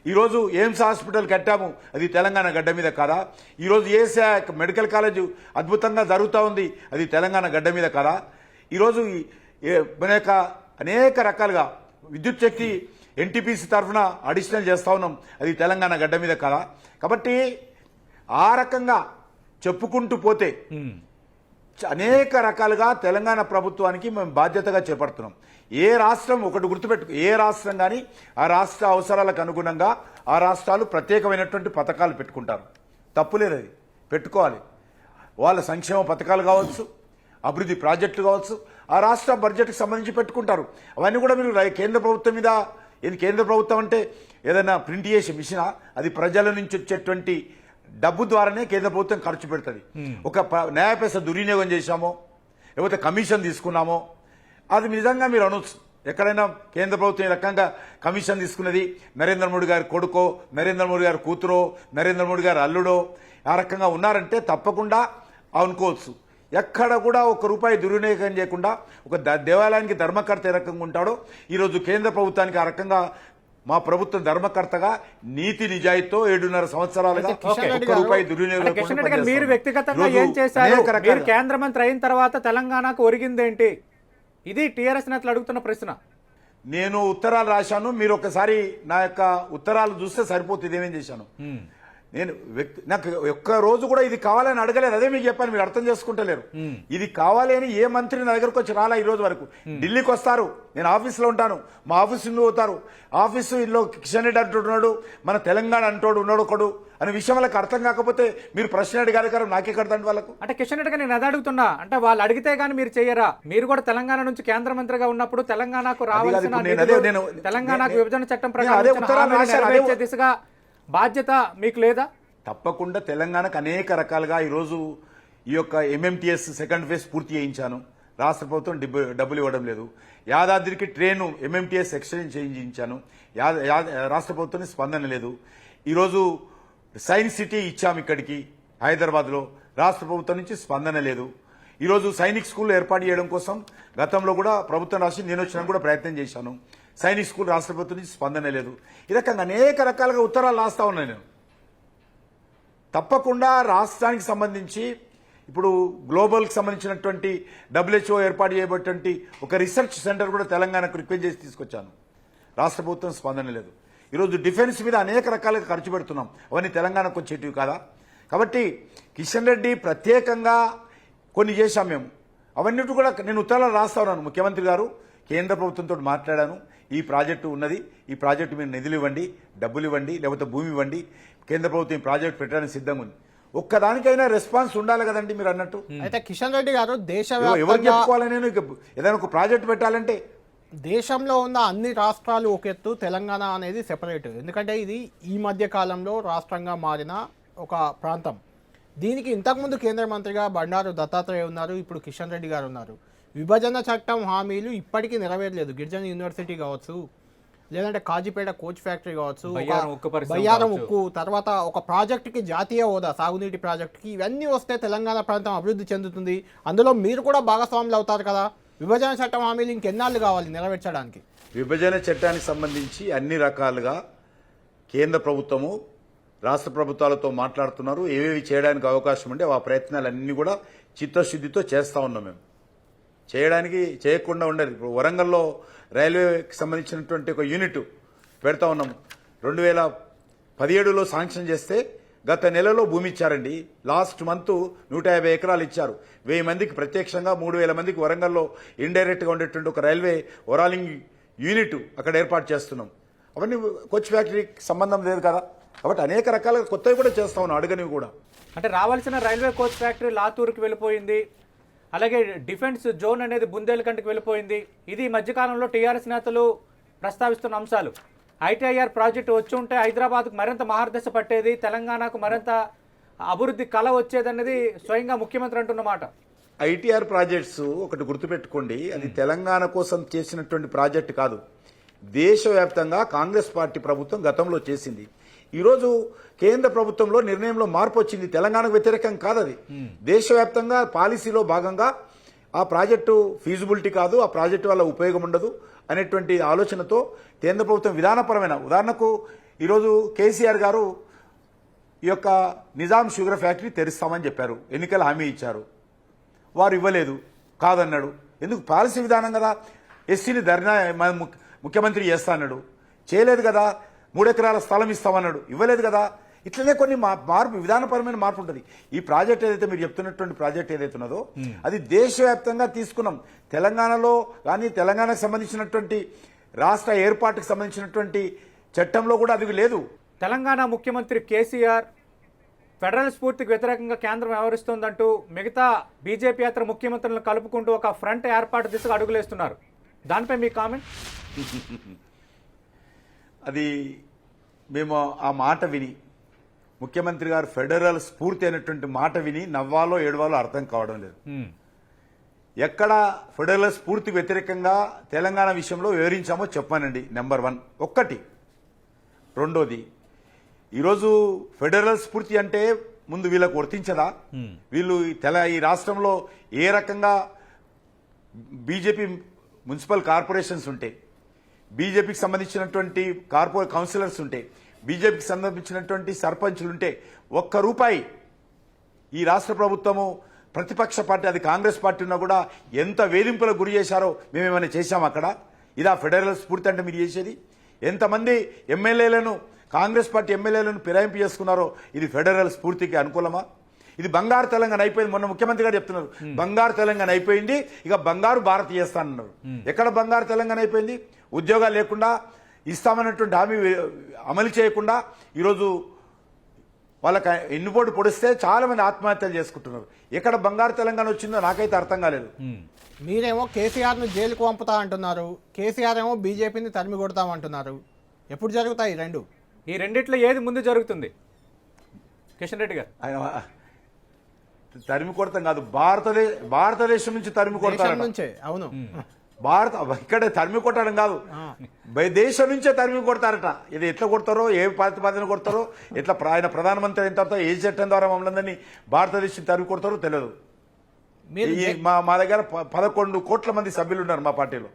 ఈరోజు ఎయిమ్స్ హాస్పిటల్ కట్టాము, అది తెలంగాణ గడ్డ మీద కాదా? ఈరోజు ఏసీ మెడికల్ కాలేజ్ అద్భుతంగా జరుగుతూ ఉంది, అది తెలంగాణ గడ్డ మీద కాదా? ఈరోజు అనేక రకాలుగా విద్యుత్ శక్తి ఎన్టీపీసీ తరఫున అడిషనల్ చేస్తా ఉన్నాం, అది తెలంగాణ గడ్డ మీద కదా. కాబట్టి ఆ రకంగా చెప్పుకుంటూ పోతే అనేక రకాలుగా తెలంగాణ ప్రభుత్వానికి మేము బాధ్యతగా చేపడుతున్నాం. ఏ రాష్ట్రం ఒకటి గుర్తుపెట్టుకు, ఏ రాష్ట్రం కానీ ఆ రాష్ట్ర అవసరాలకు అనుగుణంగా ఆ రాష్ట్రాలు ప్రత్యేకమైనటువంటి పథకాలు పెట్టుకుంటారు, తప్పులేదు, అది పెట్టుకోవాలి. వాళ్ళ సంక్షేమ పథకాలు కావచ్చు, అభివృద్ధి ప్రాజెక్టులు కావచ్చు, ఆ రాష్ట్ర బడ్జెట్కి సంబంధించి పెట్టుకుంటారు. అవన్నీ కూడా మీరు కేంద్ర ప్రభుత్వం మీద, ఇది కేంద్ర ప్రభుత్వం అంటే ఏదైనా ప్రింట్ చేసే మిషనా? అది ప్రజల నుంచి వచ్చేటువంటి డబ్బు ద్వారానే కేంద్ర ప్రభుత్వం ఖర్చు పెడుతుంది. ఒక న్యాయ పైసా దుర్వినియోగం చేశామో లేకపోతే కమిషన్ తీసుకున్నామో అది నిజంగా మీరు అనొచ్చు. ఎక్కడైనా కేంద్ర ప్రభుత్వం ఈ రకంగా కమిషన్ తీసుకున్నది నరేంద్ర మోడీ గారి కొడుకో, నరేంద్ర మోడీ గారి కూతురో, నరేంద్ర మోడీ గారి అల్లుడో ఆ రకంగా ఉన్నారంటే తప్పకుండా అనుకోవచ్చు. ఎక్కడ కూడా 1 రూపాయి దుర్వినియోగం చేయకుండా ఒక దేవాలయానికి ధర్మకర్త ఏ రకంగా ఉంటాడో ఈరోజు కేంద్ర ప్రభుత్వానికి ఆ రకంగా మా ప్రభుత్వం ధర్మకర్తగా నీతి నిజాయితీతో 7.5 సంవత్సరాలుగా 1 రూపాయి దుర్వినియోగం. మీరు వ్యక్తిగతంగా ఏం చేశారు? మీరు కేంద్ర మంత్రి అయిన తర్వాత తెలంగాణకు ఒరిగిందేంటి? ఇది టీఆర్ఎస్ నేతలు అడుగుతున్న ప్రశ్న. నేను ఉత్తరాలు రాశాను, మీరు ఒకసారి నా యొక్క ఉత్తరాలు చూస్తే సరిపోతుంది ఏమేం చేశాను. నేను నాకు ఒక్క రోజు కూడా ఇది కావాలని అడగలేదు, అదే మీకు చెప్పాను, మీరు అర్థం చేసుకుంటలేరు. ఇది కావాలి అని ఏ మంత్రి నా దగ్గరకు వచ్చి రాలా ఈ రోజు వరకు. ఢిల్లీకి వస్తారు, నేను ఆఫీస్లో ఉంటాను, మా ఆఫీసు పోతారు, ఆఫీసు ఇల్లు కిషన్ రెడ్డి అంటున్నాడు, మన తెలంగాణ అంటోడు ఉన్నాడు ఒకడు అనే విషయం వాళ్ళకి అర్థం కాకపోతే మీరు ప్రశ్న అడిగారు కదా, నాకే కడతాండి వాళ్ళకు. అంటే కిషన్ రెడ్డి నేను అది అడుగుతున్నా, అంటే వాళ్ళు అడిగితే గానీ మీరు చెయ్యరా? మీరు కూడా తెలంగాణ నుంచి కేంద్ర మంత్రిగా ఉన్నప్పుడు తెలంగాణకు రావాల్సిన తెలంగాణకు విభజన చట్టం ప్రకారం దిశగా బాధ్యత మీకు లేదా? తప్పకుండా తెలంగాణకు అనేక రకాలుగా ఈరోజు ఈ యొక్క ఎంఎంటీఎస్ సెకండ్ ఫేజ్ పూర్తి చేయించాను, రాష్ట్ర ప్రభుత్వం డబ్బులు ఇవ్వడం లేదు. యాదాద్రికి ట్రైను ఎంఎంటీఎస్ ఎక్స్టెండ్ చేయించాను, రాష్ట్ర ప్రభుత్వం స్పందన లేదు. ఈరోజు సైన్స్ సిటీ ఇచ్చాము ఇక్కడికి హైదరాబాద్లో, రాష్ట్ర ప్రభుత్వం నుంచి స్పందన లేదు. ఈరోజు సైనిక్ స్కూల్ ఏర్పాటు చేయడం కోసం గతంలో కూడా ప్రభుత్వం రాసి నేను వచ్చినా కూడా ప్రయత్నం చేశాను, సైనిక్ స్కూల్ రాష్ట్ర ప్రభుత్వం నుంచి స్పందన లేదు. ఈ రకంగా అనేక రకాలుగా ఉత్తరాలు రాస్తా ఉన్నాను నేను. తప్పకుండా రాష్ట్రానికి సంబంధించి ఇప్పుడు గ్లోబల్కి సంబంధించినటువంటి WHO ఏర్పాటు చేయబడినటువంటి ఒక రీసెర్చ్ సెంటర్ కూడా తెలంగాణకు రిక్వెస్ట్ చేసి తీసుకొచ్చాను, రాష్ట్ర ప్రభుత్వం స్పందన లేదు. ఈరోజు డిఫెన్స్ మీద అనేక రకాలుగా ఖర్చు పెడుతున్నాం, అవన్నీ తెలంగాణకు వచ్చేటివి కాదా? కాబట్టి కిషన్ రెడ్డి ప్రత్యేకంగా కొన్ని చేశాం మేము, అవన్నీ కూడా నేను ఉత్తరాలు రాస్తా ఉన్నాను. ముఖ్యమంత్రి గారు కేంద్ర ప్రభుత్వంతో మాట్లాడాను, ఈ ప్రాజెక్టు ఉన్నది, ఈ ప్రాజెక్టు మీరు నిధులు ఇవ్వండి, డబ్బులు ఇవ్వండి, లేకపోతే భూమి ఇవ్వండి, కేంద్ర ప్రభుత్వం ఈ ప్రాజెక్టు పెట్టడానికి సిద్ధంగా ఉంది. ఒక్కదానికైనా రెస్పాన్స్ ఉండాలి కదండి మీరు అన్నట్టు. అయితే కిషన్ రెడ్డి గారు ఎవరు చెప్పుకోవాలి, నేను ఏదైనా ఒక ప్రాజెక్టు పెట్టాలంటే దేశంలో ఉన్న అన్ని రాష్ట్రాలు ఒక ఎత్తు, తెలంగాణ అనేది సెపరేట్. ఎందుకంటే ఇది ఈ మధ్య కాలంలో రాష్ట్రంగా మారిన ఒక ప్రాంతం. దీనికి ఇంతకుముందు కేంద్ర మంత్రిగా బండారు దత్తాత్రేయ ఉన్నారు, ఇప్పుడు కిషన్ రెడ్డి గారు ఉన్నారు. విభజన చట్టం హామీలు ఇప్పటికీ నెరవేరలేదు. గిరిజన యూనివర్సిటీ కావచ్చు, లేదంటే కాజీపేట కోచ్ ఫ్యాక్టరీ కావచ్చు, బయ్యారం ఉక్కు, తర్వాత ఒక ప్రాజెక్టుకి జాతీయ హోదా, సాగునీటి ప్రాజెక్టుకి, ఇవన్నీ వస్తే తెలంగాణ ప్రాంతం అభివృద్ధి చెందుతుంది. అందులో మీరు కూడా భాగస్వాములు అవుతారు కదా. విభజన చట్టం హామీలు ఇంకెన్నాళ్ళు కావాలి నెరవేర్చడానికి? విభజన చట్టానికి సంబంధించి అన్ని రకాలుగా కేంద్ర ప్రభుత్వము రాష్ట్ర ప్రభుత్వాలతో మాట్లాడుతున్నారు. ఏవేవి చేయడానికి అవకాశం ఉంటే ఆ ప్రయత్నాలన్నీ కూడా చిత్తశుద్ధితో చేస్తూ ఉన్నాం. మేము చేయకుండా ఉండదు. ఇప్పుడు వరంగల్లో రైల్వేకి సంబంధించినటువంటి ఒక యూనిట్ పెడతా ఉన్నాము. 2017లో శాంక్షన్ చేస్తే గత నెలలో భూమి ఇచ్చారండి. లాస్ట్ మంత్ 150 ఎకరాలు ఇచ్చారు. 1000 మందికి ప్రత్యక్షంగా, 3000 మందికి వరంగల్లో ఇండైరెక్ట్గా ఉండేటువంటి ఒక రైల్వే ఓరాలింగ్ యూనిట్ అక్కడ ఏర్పాటు చేస్తున్నాం. అవన్నీ కోచ్ ఫ్యాక్టరీకి సంబంధం లేదు కదా. కాబట్టి అనేక రకాలుగా కొత్తవి కూడా చేస్తా ఉన్నాం, అడగనివి కూడా. అంటే రావాల్సిన రైల్వే కోచ్ ఫ్యాక్టరీ లాతూర్కి వెళ్ళిపోయింది, అలాగే డిఫెన్స్ జోన్ అనేది బుందేల్ఖండ్కి వెళ్ళిపోయింది. ఇది ఈ మధ్యకాలంలో టీఆర్ఎస్ నేతలు ప్రస్తావిస్తున్న అంశాలు. ఐటీఐఆర్ ప్రాజెక్టు వచ్చి ఉంటే హైదరాబాద్కు మరింత మహార్దశ పట్టేది, తెలంగాణకు మరింత అభివృద్ధి కళ వచ్చేదన్నది స్వయంగా ముఖ్యమంత్రి అంటున్నమాట. ఐటీఆర్ ప్రాజెక్ట్స్ ఒకటి గుర్తుపెట్టుకోండి, అది తెలంగాణ కోసం చేసినటువంటి ప్రాజెక్టు కాదు. దేశవ్యాప్తంగా కాంగ్రెస్ పార్టీ ప్రభుత్వం గతంలో చేసింది. ఈరోజు కేంద్ర ప్రభుత్వంలో నిర్ణయంలో మార్పు వచ్చింది. తెలంగాణకు వ్యతిరేకం కాదు, అది దేశవ్యాప్తంగా పాలసీలో భాగంగా ఆ ప్రాజెక్టు ఫీజిబిలిటీ కాదు, ఆ ప్రాజెక్టు వల్ల ఉపయోగం ఉండదు అనేటువంటి ఆలోచనతో కేంద్ర ప్రభుత్వం విధానపరమైన, ఉదాహరణకు ఈరోజు కేసీఆర్ గారు ఈ యొక్క నిజాం షుగర్ ఫ్యాక్టరీ తెరుస్తామని చెప్పారు, ఎన్నికల హామీ ఇచ్చారు. వారు ఇవ్వలేదు, కాదన్నాడు. ఎందుకు? పాలసీ విధానం కదా. ఎస్సీని ధర్నా ముఖ్యమంత్రి చేస్తా అన్నాడు, చేయలేదు కదా. 3 ఎకరాల స్థలం ఇస్తామన్నాడు, ఇవ్వలేదు కదా. ఇట్లనే కొన్ని మార్పు, విధానపరమైన మార్పు ఉంటుంది. ఈ ప్రాజెక్ట్ ఏదైతే మీరు చెప్తున్నటువంటి ప్రాజెక్ట్ ఏదైతే ఉన్నదో అది దేశవ్యాప్తంగా తీసుకున్నాం. తెలంగాణలో కానీ తెలంగాణకు సంబంధించినటువంటి రాష్ట్ర ఏర్పాటుకు సంబంధించినటువంటి చట్టంలో కూడా అది లేదు. తెలంగాణ ముఖ్యమంత్రి కేసీఆర్ ఫెడరల్ స్ఫూర్తికి వ్యతిరేకంగా కేంద్రం వ్యవహరిస్తోందంటూ మిగతా బీజేపీయేతర ముఖ్యమంత్రులను కలుపుకుంటూ ఒక ఫ్రంట్ ఏర్పాటు దిశగా అడుగులేస్తున్నారు. దానిపై మీ కామెంట్? అది మేము ఆ మాట విని, ముఖ్యమంత్రి గారు ఫెడరల్ స్ఫూర్తి అనేటువంటి మాట విని నవ్వాలో ఏడవాలో అర్థం కావడం లేదు. ఎక్కడ ఫెడరల్ స్ఫూర్తికి వ్యతిరేకంగా తెలంగాణ విషయంలో వివరించామో చెప్పానండి. నెంబర్ 1 ఒక్కటి. రెండోది, ఈరోజు ఫెడరల్ స్ఫూర్తి అంటే ముందు వీళ్ళకు వర్తించదా? వీళ్ళు ఈ రాష్ట్రంలో ఏ రకంగా బీజేపీ మున్సిపల్ కార్పొరేషన్స్ ఉంటే, బీజేపీకి సంబంధించినటువంటి కౌన్సిలర్స్ ఉంటే, బీజేపీకి సంబంధించినటువంటి సర్పంచులు ఉంటే, ఒక్క రూపాయి ఈ రాష్ట్ర ప్రభుత్వము ప్రతిపక్ష పార్టీ, అది కాంగ్రెస్ పార్టీ ఉన్నా కూడా ఎంత వేధింపులకు గురి చేశారో మేమేమైనా చేశాం అక్కడ? ఇదా ఫెడరల్ స్ఫూర్తి అంటే మీరు చేసేది? ఎంతమంది ఎమ్మెల్యేలను, కాంగ్రెస్ పార్టీ ఎమ్మెల్యేలను ఫిరాయింపు చేసుకున్నారో ఇది ఫెడరల్ స్ఫూర్తికి అనుకూలమా? ఇది బంగారు తెలంగాణ అయిపోయింది. మొన్న ముఖ్యమంత్రి గారు చెప్తున్నారు బంగారు తెలంగాణ అయిపోయింది, ఇక బంగారు భారత్ చేస్తానన్నారు. ఎక్కడ బంగారు తెలంగాణ అయిపోయింది? ఉద్యోగాలు లేకుండా, ఇస్తామన్నటువంటి హామీ అమలు చేయకుండా ఈరోజు వాళ్ళకి ఎన్నుపోటు పొడిస్తే చాలా మంది ఆత్మహత్యలు చేసుకుంటున్నారు. ఎక్కడ బంగారు తెలంగాణ వచ్చిందో నాకైతే అర్థం కాలేదు. మీరేమో కేసీఆర్ను జైలుకు పంపుతా అంటున్నారు, కేసీఆర్ ఏమో బీజేపీని తరిమి కొడతామంటున్నారు. ఎప్పుడు జరుగుతాయి ఈ రెండు? ఈ రెండిట్లో ఏది ముందు జరుగుతుంది కిషన్ రెడ్డి గారు? ఆయన తరిమి కొడతాం కాదు, భారతదేశం నుంచి తరిమి కొడతారు నుంచే. అవును, ఇక్కడ తరిమి కొట్టడం కాదు, దేశం నుంచే తరిమి కొడతారట. ఇది ఎట్లా కొడతారో, ఏ ప్రతిపాదన కొడతారో, ఎట్లా ఆయన ప్రధానమంత్రి అయిన తర్వాత ఏ చట్టం ద్వారా మమ్మల్ని భారతదేశం తరిమి కొడతారో తెలియదు. మా దగ్గర 11 కోట్ల మంది సభ్యులు ఉన్నారు మా పార్టీలో.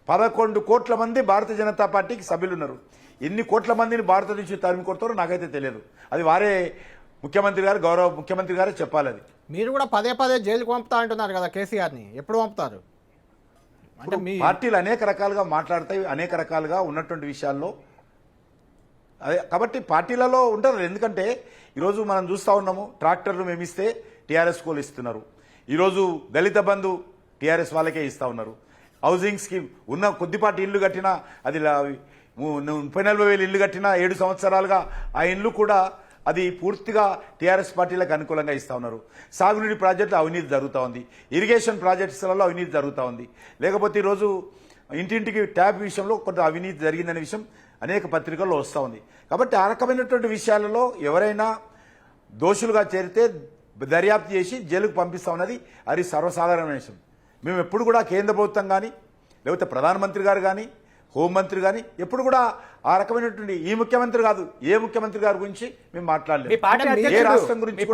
11 కోట్ల మంది భారతీయ జనతా పార్టీకి సభ్యులు ఉన్నారు. ఎన్ని కోట్ల మందిని భారతదేశం తరిమి కొడతారో నాకైతే తెలియదు. అది వారే ముఖ్యమంత్రి గారు, గౌరవ ముఖ్యమంత్రి గారే చెప్పాలి. అది మీరు కూడా పదే జైలుకు పంపుతా అంటున్నారు కదా కేసీఆర్ని, ఎప్పుడు పంపుతారు? అంటే మీ పార్టీలు అనేక రకాలుగా మాట్లాడతాయి, అనేక రకాలుగా ఉన్నటువంటి విషయాల్లో. అదే కాబట్టి పార్టీలలో ఉంటారు. ఎందుకంటే ఈరోజు మనం చూస్తూ ఉన్నాము, ట్రాక్టర్లు మేమిస్తే టీఆర్ఎస్ కోలు ఇస్తున్నారు. ఈరోజు దళిత బంధు టీఆర్ఎస్ వాళ్ళకే ఇస్తా ఉన్నారు. హౌసింగ్ స్కీమ్ ఉన్న కొద్దిపాటి ఇల్లు కట్టినా, అది 30-40 ఇల్లు కట్టినా 7 సంవత్సరాలుగా ఆ ఇల్లు కూడా అది పూర్తిగా టీఆర్ఎస్ పార్టీలకు అనుకూలంగా ఇస్తా ఉన్నారు. సాగునీటి ప్రాజెక్టులు అవినీతి జరుగుతూ ఉంది, ఇరిగేషన్ ప్రాజెక్ట్స్లలో అవినీతి జరుగుతూ ఉంది. లేకపోతే ఈరోజు ఇంటింటికి ట్యాప్ విషయంలో కొంత అవినీతి జరిగిందనే విషయం అనేక పత్రికల్లో వస్తూ ఉంది. కాబట్టి ఆ రకమైనటువంటి విషయాలలో ఎవరైనా దోషులుగా చేరితే దర్యాప్తు చేసి జైలుకు పంపిస్తామన్నది అది సర్వసాధారణమైన విషయం. మేము ఎప్పుడు కూడా కేంద్ర ప్రభుత్వం కానీ, లేకపోతే ప్రధానమంత్రి గారు కానీ, హోంమంత్రి కానీ ఎప్పుడు కూడా ఆ రకమైనటువంటి, ఈ ముఖ్యమంత్రి కాదు ఏ ముఖ్యమంత్రి గారి గురించి మేము మాట్లాడలేదు. మీ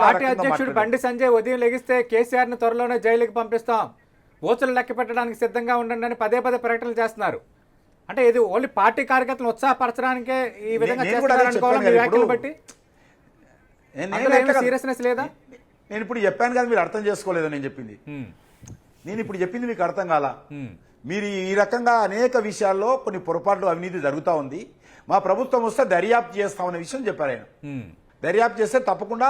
పార్టీ అధ్యక్షుడు బండి సంజయ్ ఉదయం లెగిస్తే కేసీఆర్ ని త్వరలోనే జైలుకి పంపిస్తాం, ఓచులు లెక్క పెట్టడానికి సిద్ధంగా ఉండండి అని పదే ప్రకటనలు చేస్తున్నారు. అంటే ఇది ఓన్లీ పార్టీ కార్యకర్తలను ఉత్సాహపరచడానికే ఈ విధంగా చేస్తున్నారనుకోవాలి బట్టి? సీరియస్నెస్ లేదా? నేను ఇప్పుడు చెప్పాను కదా, మీరు అర్థం చేసుకోలేదు. నేను ఇప్పుడు చెప్పింది మీకు అర్థం కాలా. మీరు ఈ రకంగా అనేక విషయాల్లో కొన్ని పొరపాట్లు, అవినీతి జరుగుతూ ఉంది. మా ప్రభుత్వం వస్తే దర్యాప్తు చేస్తామనే విషయం చెప్పారు ఆయన. దర్యాప్తు చేస్తే తప్పకుండా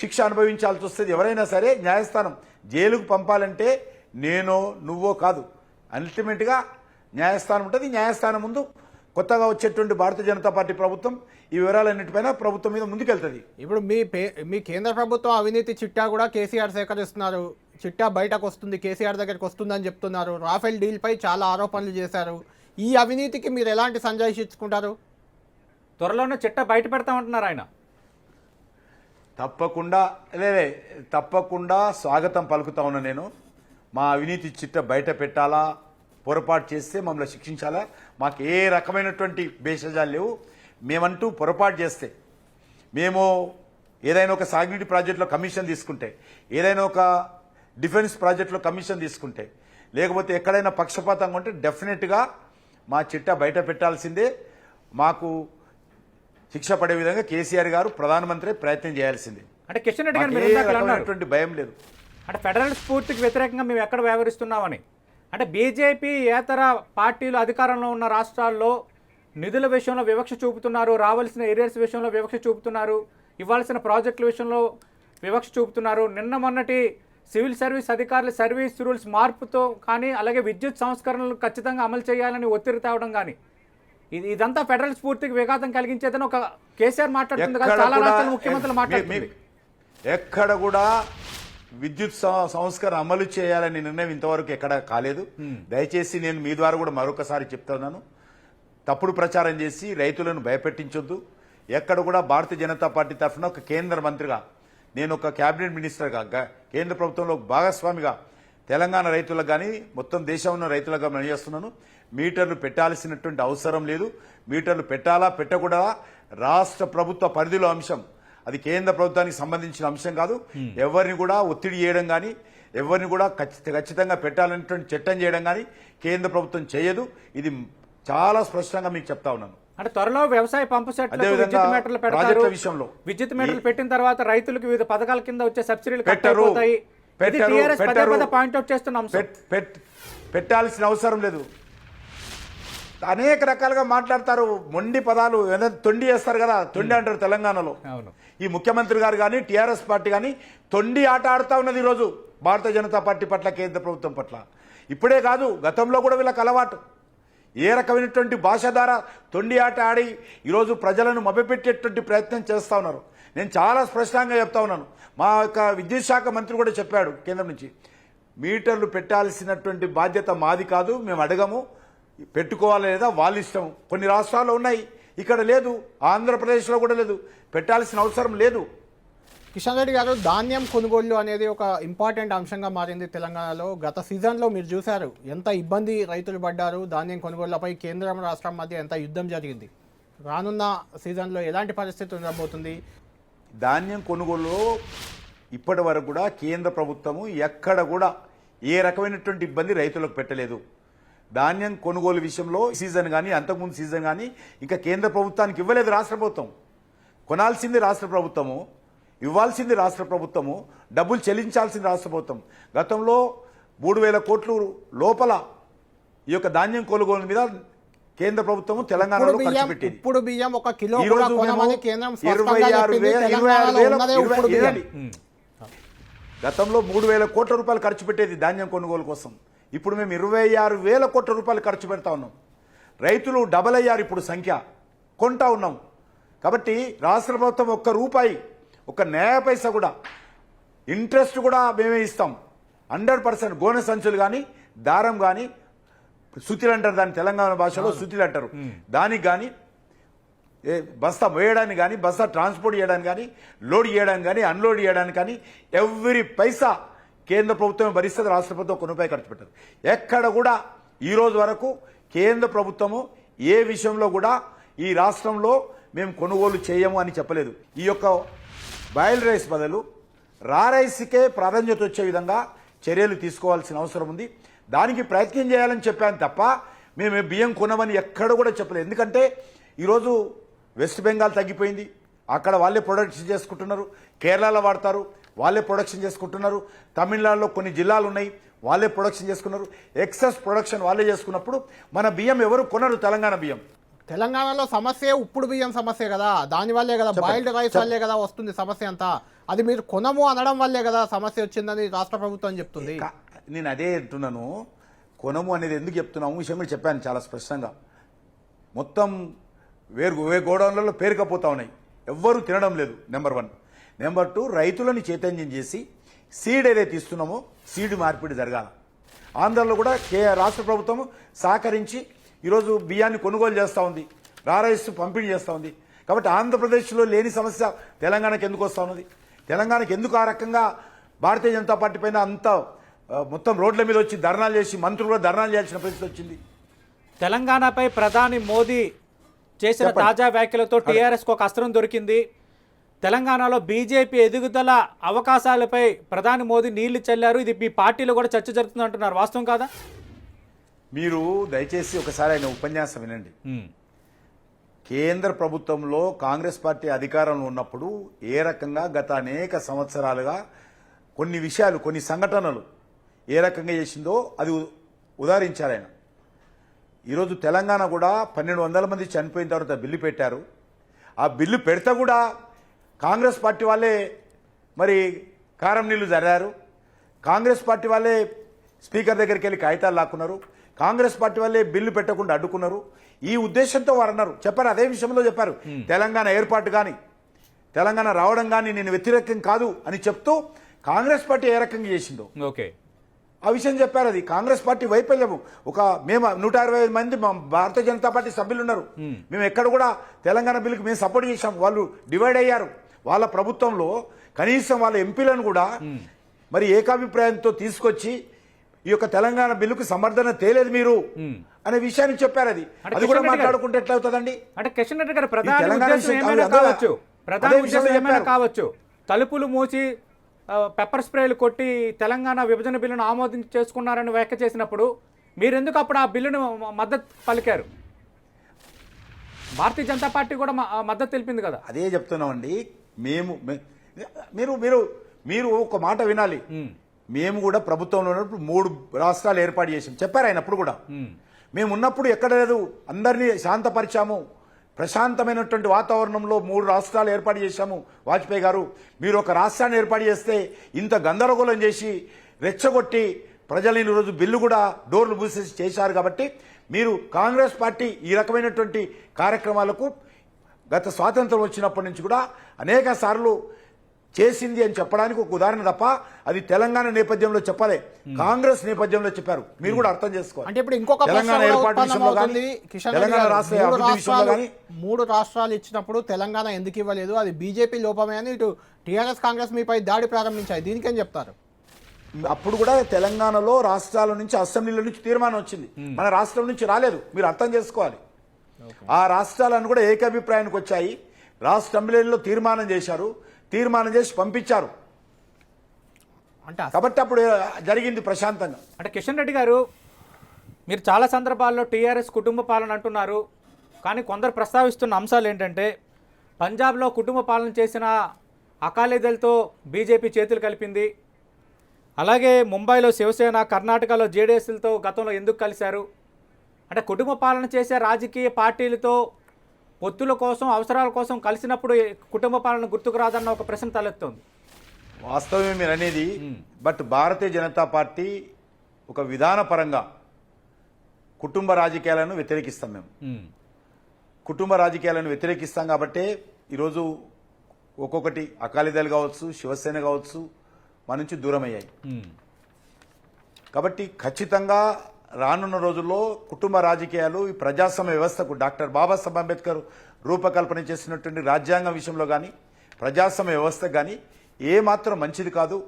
శిక్ష అనుభవించాల్సి వస్తుంది. ఎవరైనా సరే న్యాయస్థానం జైలుకు పంపాలంటే నేనో నువ్వో కాదు, అల్టిమేట్గా న్యాయస్థానం ఉంటుంది. న్యాయస్థానం ముందు కొత్తగా వచ్చేటువంటి భారతీయ జనతా పార్టీ ప్రభుత్వం ఈ వివరాలన్నిటిపైన ప్రభుత్వం మీద ముందుకెళ్తుంది. ఇప్పుడు మీ కేంద్ర ప్రభుత్వం అవినీతి చిట్టా కూడా కేసీఆర్ సేకరిస్తున్నారు. చిట్టా బయటకు వస్తుంది, కేసీఆర్ దగ్గరికి వస్తుందని చెప్తున్నారు. రాఫెల్ డీల్పై చాలా ఆరోపణలు చేశారు. ఈ అవినీతికి మీరు ఎలాంటి సంజాయిషి ఇచ్చుకుంటారు? త్వరలోనే చిట్టా బయట పెడతామంటున్నారు ఆయన. తప్పకుండా స్వాగతం పలుకుతా ఉన్నా నేను. మా అవినీతి చిట్ట బయట పెట్టాలా, పొరపాటు చేస్తే మమ్మల్ని శిక్షించాలా, మాకు ఏ రకమైనటువంటి భేషజాలు లేవు. మేమంటూ పొరపాటు చేస్తే, మేము ఏదైనా ఒక సాగునీటి ప్రాజెక్టులో కమిషన్ తీసుకుంటే, ఏదైనా ఒక డిఫెన్స్ ప్రాజెక్టులో కమిషన్ తీసుకుంటే, లేకపోతే ఎక్కడైనా పక్షపాతంగా ఉంటే డెఫినెట్గా మా చిట్టా బయట పెట్టాల్సిందే. మాకు శిక్ష పడే విధంగా కేసీఆర్ గారు ప్రధానమంత్రి ప్రయత్నం చేయాల్సిందే. అంటే కిషన్ రెడ్డి గారు మాకు ఏ రకమైనటువంటి భయం లేదు. అంటే ఫెడరల్ స్ఫూర్తికి వ్యతిరేకంగా మేము ఎక్కడ వ్యవహరిస్తున్నామని, అంటే బీజేపీ ఏతర పార్టీలు అధికారంలో ఉన్న రాష్ట్రాల్లో నిధుల విషయంలో వివక్ష చూపుతున్నారు, రావాల్సిన ఏరియాస్ విషయంలో వివక్ష చూపుతున్నారు, ఇవ్వాల్సిన ప్రాజెక్టుల విషయంలో వివక్ష చూపుతున్నారు. నిన్న మొన్నటి సివిల్ సర్వీస్ అధికారుల సర్వీస్ రూల్స్ మార్పుతో కానీ, అలాగే విద్యుత్ సంస్కరణలు ఖచ్చితంగా అమలు చేయాలని ఒత్తిడి తేవడం కానీ, ఇదంతా ఫెడరల్ స్ఫూర్తికి విఘాతం కలిగించేదని ఒక కేసీఆర్ మాట్లాడుతుంది కదా, చాలా రాష్ట్రాల ముఖ్యమంత్రులు మాట్లాడుతున్నారు. ఎక్కడ కూడా విద్యుత్ సంస్కరణ అమలు చేయాలని నిర్ణయం ఇంతవరకు ఎక్కడ కాలేదు. దయచేసి నేను మీ ద్వారా కూడా మరొకసారి చెప్తున్నాను, తప్పుడు ప్రచారం చేసి రైతులను భయపెట్టించొద్దు. ఎక్కడ కూడా భారతీయ జనతా పార్టీ తరఫున ఒక కేంద్ర మంత్రిగా, నేను ఒక కేబినెట్ మినిస్టర్గా, కేంద్ర ప్రభుత్వంలో భాగస్వామిగా తెలంగాణ రైతులకు కానీ మొత్తం దేశంలో ఉన్న రైతులకు కానీ చేస్తున్నాను. మీటర్లు పెట్టాల్సినటువంటి అవసరం లేదు. మీటర్లు పెట్టాలా పెట్టకూడదా రాష్ట్ర ప్రభుత్వ పరిధిలో అంశం, అది కేంద్ర ప్రభుత్వానికి సంబంధించిన అంశం కాదు. ఎవరిని కూడా ఒత్తిడి చేయడం కానీ, ఎవరిని కూడా ఖచ్చితంగా పెట్టాలనేటువంటి చట్టం చేయడం కానీ కేంద్ర ప్రభుత్వం చేయదు. ఇది చాలా స్పష్టంగా మీకు చెప్తా ఉన్నాను. అంటే త్వరలో వ్యవసాయ పంపు సెట్లకు విద్యుత్ మీటర్లు పెడతారు. ప్రాజెక్టుల విషయంలో విద్యుత్ మీటర్లు పెట్టిన తర్వాత రైతులకు వివిధ పథకాల కింద వచ్చే సబ్సిడీలు పెట్టరు. పాయింట్అవుట్ చేస్తున్నాం. పెట్టాల్సిన అవసరం లేదు. అనేక రకాలుగా మాట్లాడతారు, మొండి పదాలు తొండి చేస్తారు కదా, తొండి అంటారు తెలంగాణలో. ఈ ముఖ్యమంత్రి గారు కానీ టీఆర్ఎస్ పార్టీ కానీ తొండి ఆట ఆడుతా ఉన్నది ఈరోజు భారతీయ జనతా పార్టీ పట్ల, కేంద్ర ప్రభుత్వం పట్ల. ఇప్పుడే కాదు, గతంలో కూడా వీళ్ళకి అలవాటు. ఏ రకమైనటువంటి భాష ద్వారా తొండి ఆట ఆడి ఈరోజు ప్రజలను మభ్యపెట్టేటువంటి ప్రయత్నం చేస్తూ ఉన్నారు. నేను చాలా స్పష్టంగా చెప్తా ఉన్నాను. మా యొక్క విద్యుత్ శాఖ మంత్రి కూడా చెప్పాడు కేంద్రం నుంచి, మీటర్లు పెట్టాల్సినటువంటి బాధ్యత మాది కాదు, మేము అడగము, పెట్టుకోవాలి లేదా వాళ్ళ ఇష్టం. కొన్ని రాష్ట్రాల్లో ఉన్నాయి, ఇక్కడ లేదు, ఆంధ్రప్రదేశ్లో కూడా లేదు, పెట్టాల్సిన అవసరం లేదు. కిషన్ రెడ్డి గారు, ధాన్యం కొనుగోళ్లు అనేది ఒక ఇంపార్టెంట్ అంశంగా మారింది తెలంగాణలో. గత సీజన్లో మీరు చూశారు ఎంత ఇబ్బంది రైతులు పడ్డారు. ధాన్యం కొనుగోళ్లపై కేంద్రం రాష్ట్రం మధ్య ఎంత యుద్ధం జరిగింది. రానున్న సీజన్లో ఎలాంటి పరిస్థితి ఉండబోతుంది? ధాన్యం కొనుగోలులో ఇప్పటి వరకు కూడా కేంద్ర ప్రభుత్వము ఎక్కడ కూడా ఏ రకమైనటువంటి ఇబ్బంది రైతులకు పెట్టలేదు. ధాన్యం కొనుగోలు విషయంలో సీజన్ కానీ అంతకుముందు సీజన్ కానీ ఇంకా కేంద్ర ప్రభుత్వానికి ఇవ్వలేదు రాష్ట్ర ప్రభుత్వం. కొనాల్సింది రాష్ట్ర ప్రభుత్వము, ఇవ్వాల్సింది రాష్ట్ర ప్రభుత్వము, డబ్బులు చెల్లించాల్సింది రాష్ట్ర ప్రభుత్వం. గతంలో 3,000 కోట్లు లోపల ఈ యొక్క ధాన్యం కొనుగోలు మీద కేంద్ర ప్రభుత్వం తెలంగాణలో ఖర్చు పెట్టింది. ఇప్పుడు బియ్యం ఒక కిలో కూడా కొనమని కేంద్రం స్పష్టంగా చెప్పింది. తెలంగాణలో ఉన్నదే ఇప్పుడు బియ్యం. గతంలో 3,000 కోట్ల రూపాయలు ఖర్చు పెట్టేది ధాన్యం కొనుగోలు కోసం. ఇప్పుడు మేము 26,000 కోట్ల రూపాయలు ఖర్చు పెడతా ఉన్నాం. రైతులు డబల్ అయ్యారు ఇప్పుడు సంఖ్య, కొంటా ఉన్నాం. కాబట్టి రాష్ట్ర ప్రభుత్వం ఒక్క రూపాయి, ఒక న్యాయ పైసా కూడా, ఇంట్రెస్ట్ కూడా మేమే ఇస్తాం. 100% గోనె సంచులు కానీ, దారం కానీ, సుతిలు అంటారు దాన్ని తెలంగాణ భాషలో, సుతిలు అంటారు, దానికి కానీ, బస్తా వేయడానికి కానీ, బస్తా ట్రాన్స్పోర్ట్ చేయడానికి కానీ, లోడ్ చేయడానికి కానీ, అన్లోడ్ చేయడానికి కానీ ఎవ్రీ పైసా కేంద్ర ప్రభుత్వమే భరిస్తుంది. రాష్ట్ర ప్రభుత్వం 1 రూపాయి ఖర్చు పెట్టదు. ఎక్కడ కూడా ఈ రోజు వరకు కేంద్ర ప్రభుత్వము ఏ విషయంలో కూడా ఈ రాష్ట్రంలో మేము కొనుగోలు చేయము అని చెప్పలేదు. ఈ యొక్క బాయిల్ రైస్ బదులు రా రైస్కే ప్రాధాన్యత వచ్చే విధంగా చర్యలు తీసుకోవాల్సిన అవసరం ఉంది. దానికి ప్రయత్నం చేయాలని చెప్పాను తప్ప మేము బియ్యం కొనమని ఎక్కడ కూడా చెప్పలేదు. ఎందుకంటే ఈరోజు వెస్ట్ బెంగాల్ తగ్గిపోయింది, అక్కడ వాళ్ళే ప్రొడక్షన్ చేసుకుంటున్నారు. కేరళలో వాడతారు, వాళ్ళే ప్రొడక్షన్ చేసుకుంటున్నారు. తమిళనాడులో కొన్ని జిల్లాలు ఉన్నాయి, వాళ్ళే ప్రొడక్షన్ చేసుకున్నారు. ఎక్సెస్ ప్రొడక్షన్ వాళ్ళే చేసుకున్నప్పుడు మన బియ్యం ఎవరు కొనరు, తెలంగాణ బియ్యం. తెలంగాణలో సమస్య ఉప్పుడు బియ్యం సమస్య కదా, దాని వల్లే కదా, బాయిల్డ్ రైస్ వల్లే కదా వస్తుంది సమస్య అంతా. అది మీరు కొనము అనడం వల్లే కదా సమస్య వచ్చిందని రాష్ట్ర ప్రభుత్వం చెప్తుంది. నేను అదే అంటున్నాను, కొనము అనేది ఎందుకు చెప్తున్నాము విషయం మీరు చెప్పాను చాలా స్పష్టంగా. మొత్తం గోడౌన్లలో పేరుకపోతా ఉన్నాయి, ఎవ్వరూ తినడం లేదు. నెంబర్ 1. నెంబర్ 2, రైతులను చైతన్యం చేసి సీడ్ ఏదైతే ఇస్తున్నామో సీడ్ మార్పిడి జరగాల. ఆంధ్రలో కూడా రాష్ట్ర ప్రభుత్వం సహకరించి ఈరోజు బియ్యాన్ని కొనుగోలు చేస్తూ ఉంది, రైస్ పంపిణీ చేస్తూ ఉంది. కాబట్టి ఆంధ్రప్రదేశ్లో లేని సమస్య తెలంగాణకు ఎందుకు వస్తూ ఉన్నది? తెలంగాణకు ఎందుకు ఆ రకంగా భారతీయ జనతా పార్టీ పైన అంత మొత్తం రోడ్ల మీద వచ్చి ధర్నాలు చేసి మంత్రులు కూడా ధర్నాలు చేయాల్సిన పరిస్థితి వచ్చింది? తెలంగాణపై ప్రధాని మోదీ చేసిన తాజా వ్యాఖ్యలతో టీఆర్ఎస్కు ఒక అస్త్రం దొరికింది. తెలంగాణలో బీజేపీ ఎదుగుదల అవకాశాలపై ప్రధాని మోదీ నీళ్లు చల్లారు. ఇది మీ పార్టీలో కూడా చర్చ జరుగుతుంది అంటున్నారు, వాస్తవం కాదా? మీరు దయచేసి ఒకసారి ఆయన ఉపన్యాసం వినండి. కేంద్ర ప్రభుత్వంలో కాంగ్రెస్ పార్టీ అధికారంలో ఉన్నప్పుడు ఏ రకంగా గత అనేక సంవత్సరాలుగా కొన్ని విషయాలు, కొన్ని సంఘటనలు ఏ రకంగా చేసిందో అది ఉదాహరించారు ఆయన. ఈరోజు తెలంగాణ కూడా 1200 మంది చనిపోయిన తర్వాత బిల్లు పెట్టారు. ఆ బిల్లు పెడితే కూడా కాంగ్రెస్ పార్టీ వాళ్ళే మరి కారం నీళ్లు జరారు. కాంగ్రెస్ పార్టీ వాళ్ళే స్పీకర్ దగ్గరికి వెళ్ళి కాగితాలు లాక్కున్నారు. కాంగ్రెస్ పార్టీ వాళ్ళే బిల్లు పెట్టకుండా అడ్డుకున్నారు. ఈ ఉద్దేశంతో వారు అన్నారు, చెప్పారు, అదే విషయంలో చెప్పారు, తెలంగాణ ఏర్పాటు కానీ తెలంగాణ రావడం కానీ నేను వ్యతిరేకం కాదు అని చెప్తూ కాంగ్రెస్ పార్టీ ఏ రకంగా చేసిందో ఓకే ఆ విషయం చెప్పారు. అది కాంగ్రెస్ పార్టీ వైఫల్యము. మేము 125 మంది భారతీయ జనతా పార్టీ సభ్యులు ఉన్నారు. మేము ఎక్కడ కూడా తెలంగాణ బిల్లుకి మేము సపోర్ట్ చేశాం. వాళ్ళు డివైడ్ అయ్యారు. వాళ్ళ ప్రభుత్వంలో కనీసం వాళ్ళ ఎంపీలను కూడా మరి ఏకాభిప్రాయంతో తీసుకొచ్చి ఈ యొక్క తెలంగాణ బిల్లుకు సమర్థన తేలేదు మీరు అనే విషయాన్ని చెప్పారు. అది కూడా మాట్లాడుకుంటే ఎట్లా అవుతుందండి? అంటే కిషన్ రెడ్డి గారు ప్రధాన ఉద్దేశం ఏమైనా కావచ్చు, తలుపులు మూసి పెప్పర్ స్ప్రేలు కొట్టి తెలంగాణ విభజన బిల్లును ఆమోదించి చేసుకున్నారని వ్యాఖ్య చేసినప్పుడు మీరెందుకు అప్పుడు ఆ బిల్లును మద్దతు పలికారు? భారతీయ జనతా పార్టీ కూడా మద్దతు తెలిపింది కదా. అదే చెప్తున్నామండి. మీరు ఒక మాట వినాలి. మేము కూడా ప్రభుత్వంలో ఉన్నప్పుడు 3 రాష్ట్రాలు ఏర్పాటు చేసాం చెప్పారు ఆయన. అప్పుడు కూడా మేము ఉన్నప్పుడు ఎక్కడ లేదు, అందరినీ శాంతపరిచాము. ప్రశాంతమైనటువంటి వాతావరణంలో 3 రాష్ట్రాలు ఏర్పాటు చేశాము. వాజ్పేయి గారు, మీరు ఒక రాష్ట్రాన్ని ఏర్పాటు చేస్తే ఇంత గందరగోళం చేసి రెచ్చగొట్టి ప్రజలు ఈరోజు బిల్లు కూడా డోర్లు మూసేసి చేశారు. కాబట్టి మీరు కాంగ్రెస్ పార్టీ ఈ రకమైనటువంటి కార్యక్రమాలకు గత స్వాతంత్రం వచ్చినప్పటి నుంచి కూడా అనేక సార్లు చేసింది అని చెప్పడానికి ఒక ఉదాహరణ తప్ప అది తెలంగాణ నేపథ్యంలో చెప్పలే, కాంగ్రెస్ నేపథ్యంలో చెప్పారు. మీరు కూడా అర్థం చేసుకోవాలి. అంటే ఇప్పుడు ఇంకొక తెలంగాణ ఏర్పాటు విషయంలో కానీ తెలంగాణ రాష్ట్ర అభివృద్ధి విషయంలో కానీ 3 రాష్ట్రాలు ఇచ్చినప్పుడు తెలంగాణ ఎందుకు ఇవ్వలేదు? అది బీజేపీ లోపమే అని ఇటు టీఆర్ఎస్ కాంగ్రెస్ మీపై దాడి ప్రారంభించాయి. దీనికేం చెప్తారు? అప్పుడు కూడా తెలంగాణలో రాష్ట్రాల నుంచి అసెంబ్లీల నుంచి తీర్మానం వచ్చింది, మన రాష్ట్రం నుంచి రాలేదు. మీరు అర్థం చేసుకోవాలి. ఆ రాష్ట్రాలను కూడా ఏకాభిప్రాయానికి వచ్చాయి. రాష్ట్ర అసెంబ్లీలో తీర్మానం చేశారు, తీర్మానం చేసి పంపించారు. కాబట్టి అప్పుడు జరిగింది ప్రశాంతంగా. అంటే కిషన్ రెడ్డి గారు, మీరు చాలా సందర్భాల్లో టీఆర్ఎస్ కుటుంబ పాలన అంటున్నారు, కానీ కొందరు ప్రస్తావిస్తున్న అంశాలు ఏంటంటే పంజాబ్లో కుటుంబ పాలన చేసిన అకాలీదళ్తో బీజేపీ చేతులు కలిపింది, అలాగే ముంబైలో శివసేన, కర్ణాటకలో జేడీఎస్లతో గతంలో ఎందుకు కలిశారు? అంటే కుటుంబ పాలన చేసే రాజకీయ పార్టీలతో పొత్తుల కోసం, అవసరాల కోసం కలిసినప్పుడు కుటుంబ పాలన గుర్తుకు రాదన్న ఒక ప్రశ్న తలెత్తుంది. వాస్తవమే మీరు అనేది. బట్ భారతీయ జనతా పార్టీ ఒక విధానపరంగా కుటుంబ రాజకీయాలను వ్యతిరేకిస్తాం. మేము కుటుంబ రాజకీయాలను వ్యతిరేకిస్తాం కాబట్టి ఈరోజు ఒక్కొక్కటి అకాలీదళ్ కావచ్చు, శివసేన కావచ్చు మన నుంచి దూరం అయ్యాయి. కాబట్టి ఖచ్చితంగా రానున్న రోజుల్లో కుటుంబ రాజకీయాలు ఈ ప్రజాస్వామ్య వ్యవస్థకు డాక్టర్ బాబాసాహెబ్ అంబేద్కర్ రూపకల్పన చేసినటువంటి రాజ్యాంగం విషయంలో కానీ ప్రజాస్వామ్య వ్యవస్థ కానీ ఏమాత్రం మంచిది కాదు.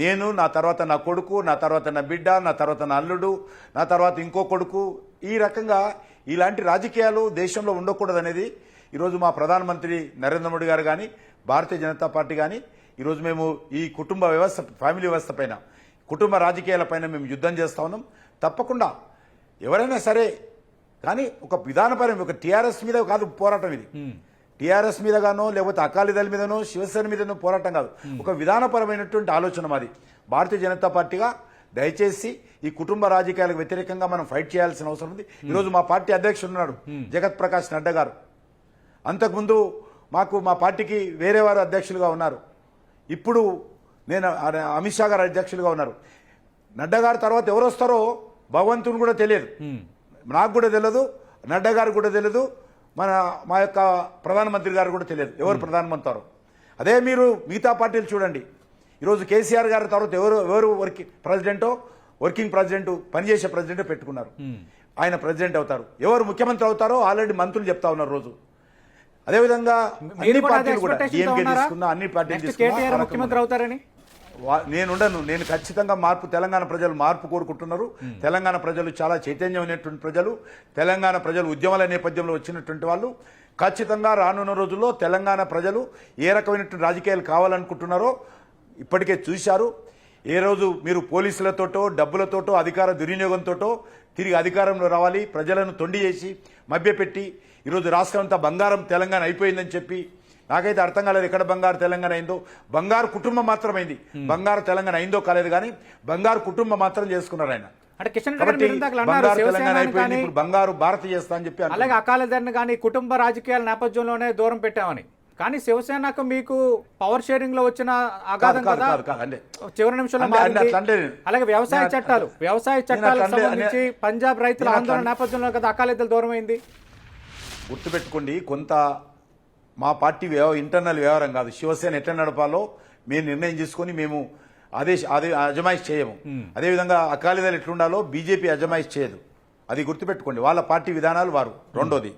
నేను, నా తర్వాత నా కొడుకు, నా తర్వాత నా బిడ్డ, నా తర్వాత నా అల్లుడు, నా తర్వాత ఇంకో కొడుకు, ఈ రకంగా ఇలాంటి రాజకీయాలు దేశంలో ఉండకూడదు అనేది ఈరోజు మా ప్రధానమంత్రి నరేంద్ర మోడీ గారు కానీ భారతీయ జనతా పార్టీ కానీ ఈరోజు మేము ఈ కుటుంబ వ్యవస్థ, ఫ్యామిలీ వ్యవస్థ పైన, కుటుంబ రాజకీయాల పైన మేము యుద్ధం చేస్తా ఉన్నాం. తప్పకుండా ఎవరైనా సరే కానీ ఒక విధానపరం, ఒక టీఆర్ఎస్ మీద కాదు పోరాటం ఇది. టీఆర్ఎస్ మీద గానో లేకపోతే అకాలీదళ్ మీదనో శివసేన మీదనో పోరాటం కాదు, ఒక విధానపరమైనటువంటి ఆలోచన మాది. భారతీయ జనతా పార్టీగా దయచేసి ఈ కుటుంబ రాజకీయాలకు వ్యతిరేకంగా మనం ఫైట్ చేయాల్సిన అవసరం ఉంది. ఈరోజు మా పార్టీ అధ్యక్షుడు ఉన్నాడు జగత్ ప్రకాష్ నడ్డా గారు. అంతకుముందు మా పార్టీకి వేరే వారు అధ్యక్షులుగా ఉన్నారు. ఇప్పుడు నేను అమిత్ షా గారు అధ్యక్షులుగా ఉన్నారు. నడ్డా గారి తర్వాత ఎవరు వస్తారో భగవంతుని కూడా తెలియదు, నాకు కూడా తెలియదు, నడ్డా గారికి కూడా తెలియదు, మా యొక్క ప్రధానమంత్రి గారు కూడా తెలియదు ఎవరు ప్రధానమంత్రి. అదే మీరు మిగతా పార్టీలు చూడండి. ఈరోజు కేసీఆర్ గారి తర్వాత ఎవరు వర్కింగ్ ప్రెసిడెంట్ పనిచేసే ప్రెసిడెంట్ పెట్టుకున్నారు. ఆయన ప్రెసిడెంట్ అవుతారు. ఎవరు ముఖ్యమంత్రి అవుతారో ఆల్రెడీ మంత్రులు చెప్తా ఉన్నారు రోజు. అదేవిధంగా అన్ని పార్టీలు కూడా డిఎంకే తీసుకున్నా, అన్ని పార్టీలు తీసుకున్నా ముఖ్యమంత్రి అవుతారని నేను ఖచ్చితంగా మార్పు, తెలంగాణ ప్రజలు మార్పు కోరుకుంటున్నారు. తెలంగాణ ప్రజలు చాలా చైతన్యమైనటువంటి ప్రజలు, తెలంగాణ ప్రజలు ఉద్యమాల నేపథ్యంలో వచ్చినటువంటి వాళ్ళు. ఖచ్చితంగా రానున్న రోజుల్లో తెలంగాణ ప్రజలు ఏ రకమైనటువంటి రాజకీయాలు కావాలనుకుంటున్నారో ఇప్పటికే చూశారు. ఏ రోజు మీరు పోలీసులతోటో డబ్బులతోటో అధికార దుర్వినియోగంతోటో తిరిగి అధికారంలో రావాలి, ప్రజలను తొండి చేసి మభ్యపెట్టి ఈరోజు రాష్ట్రం అంతా బంగారం తెలంగాణ అయిపోయిందని చెప్పి నాకైతే అర్థం కాలేదు ఎక్కడ బంగారు తెలంగాణ అయిందో. బంగారు కుటుంబం మాత్రమైంది, బంగారు తెలంగాణ అయిందో కాలేదు, కానీ బంగారు కుటుంబం మాత్రం చేసుకున్నారు ఆయన. అంటే కిషన్ కాబట్టి రెడ్డి గారు అన్నారు, బంగారు తెలంగాణ శివసేన అయిపోయింది, కానీ ఇప్పుడు బంగారు భారత్ చేస్తా అని చెప్పి అలాగే అకాలీదళ్ కానీ కుటుంబ రాజకీయాల నేపథ్యంలోనే దూరం పెట్టామని. కానీ శివసేనకు మీకు పవర్ షేరింగ్ లో వచ్చిన అగాధం కదా చివరి నిమిషంలో మారింది. అలాగే వ్యవసాయ చట్టాలకు సంబంధించి పంజాబ్ రైతుల ఆందోళన నేపథ్యంలో కదా అకాలీదళ్ దూరం అయింది. గుర్తుపెట్టుకోండి, కొంత మా పార్టీ ఇంటర్నల్ వ్యవహారం కాదు. శివసేన ఎట్లా నడపాలో మేము నిర్ణయం చేసుకుని మేము అజమాయిష్ చేయము. అదేవిధంగా అకాలీదళ్ ఎట్లుండాలో బీజేపీ అజమాయిష్ చేయదు. అది గుర్తుపెట్టుకోండి, వాళ్ళ పార్టీ విధానాలు వారు. రెండోది,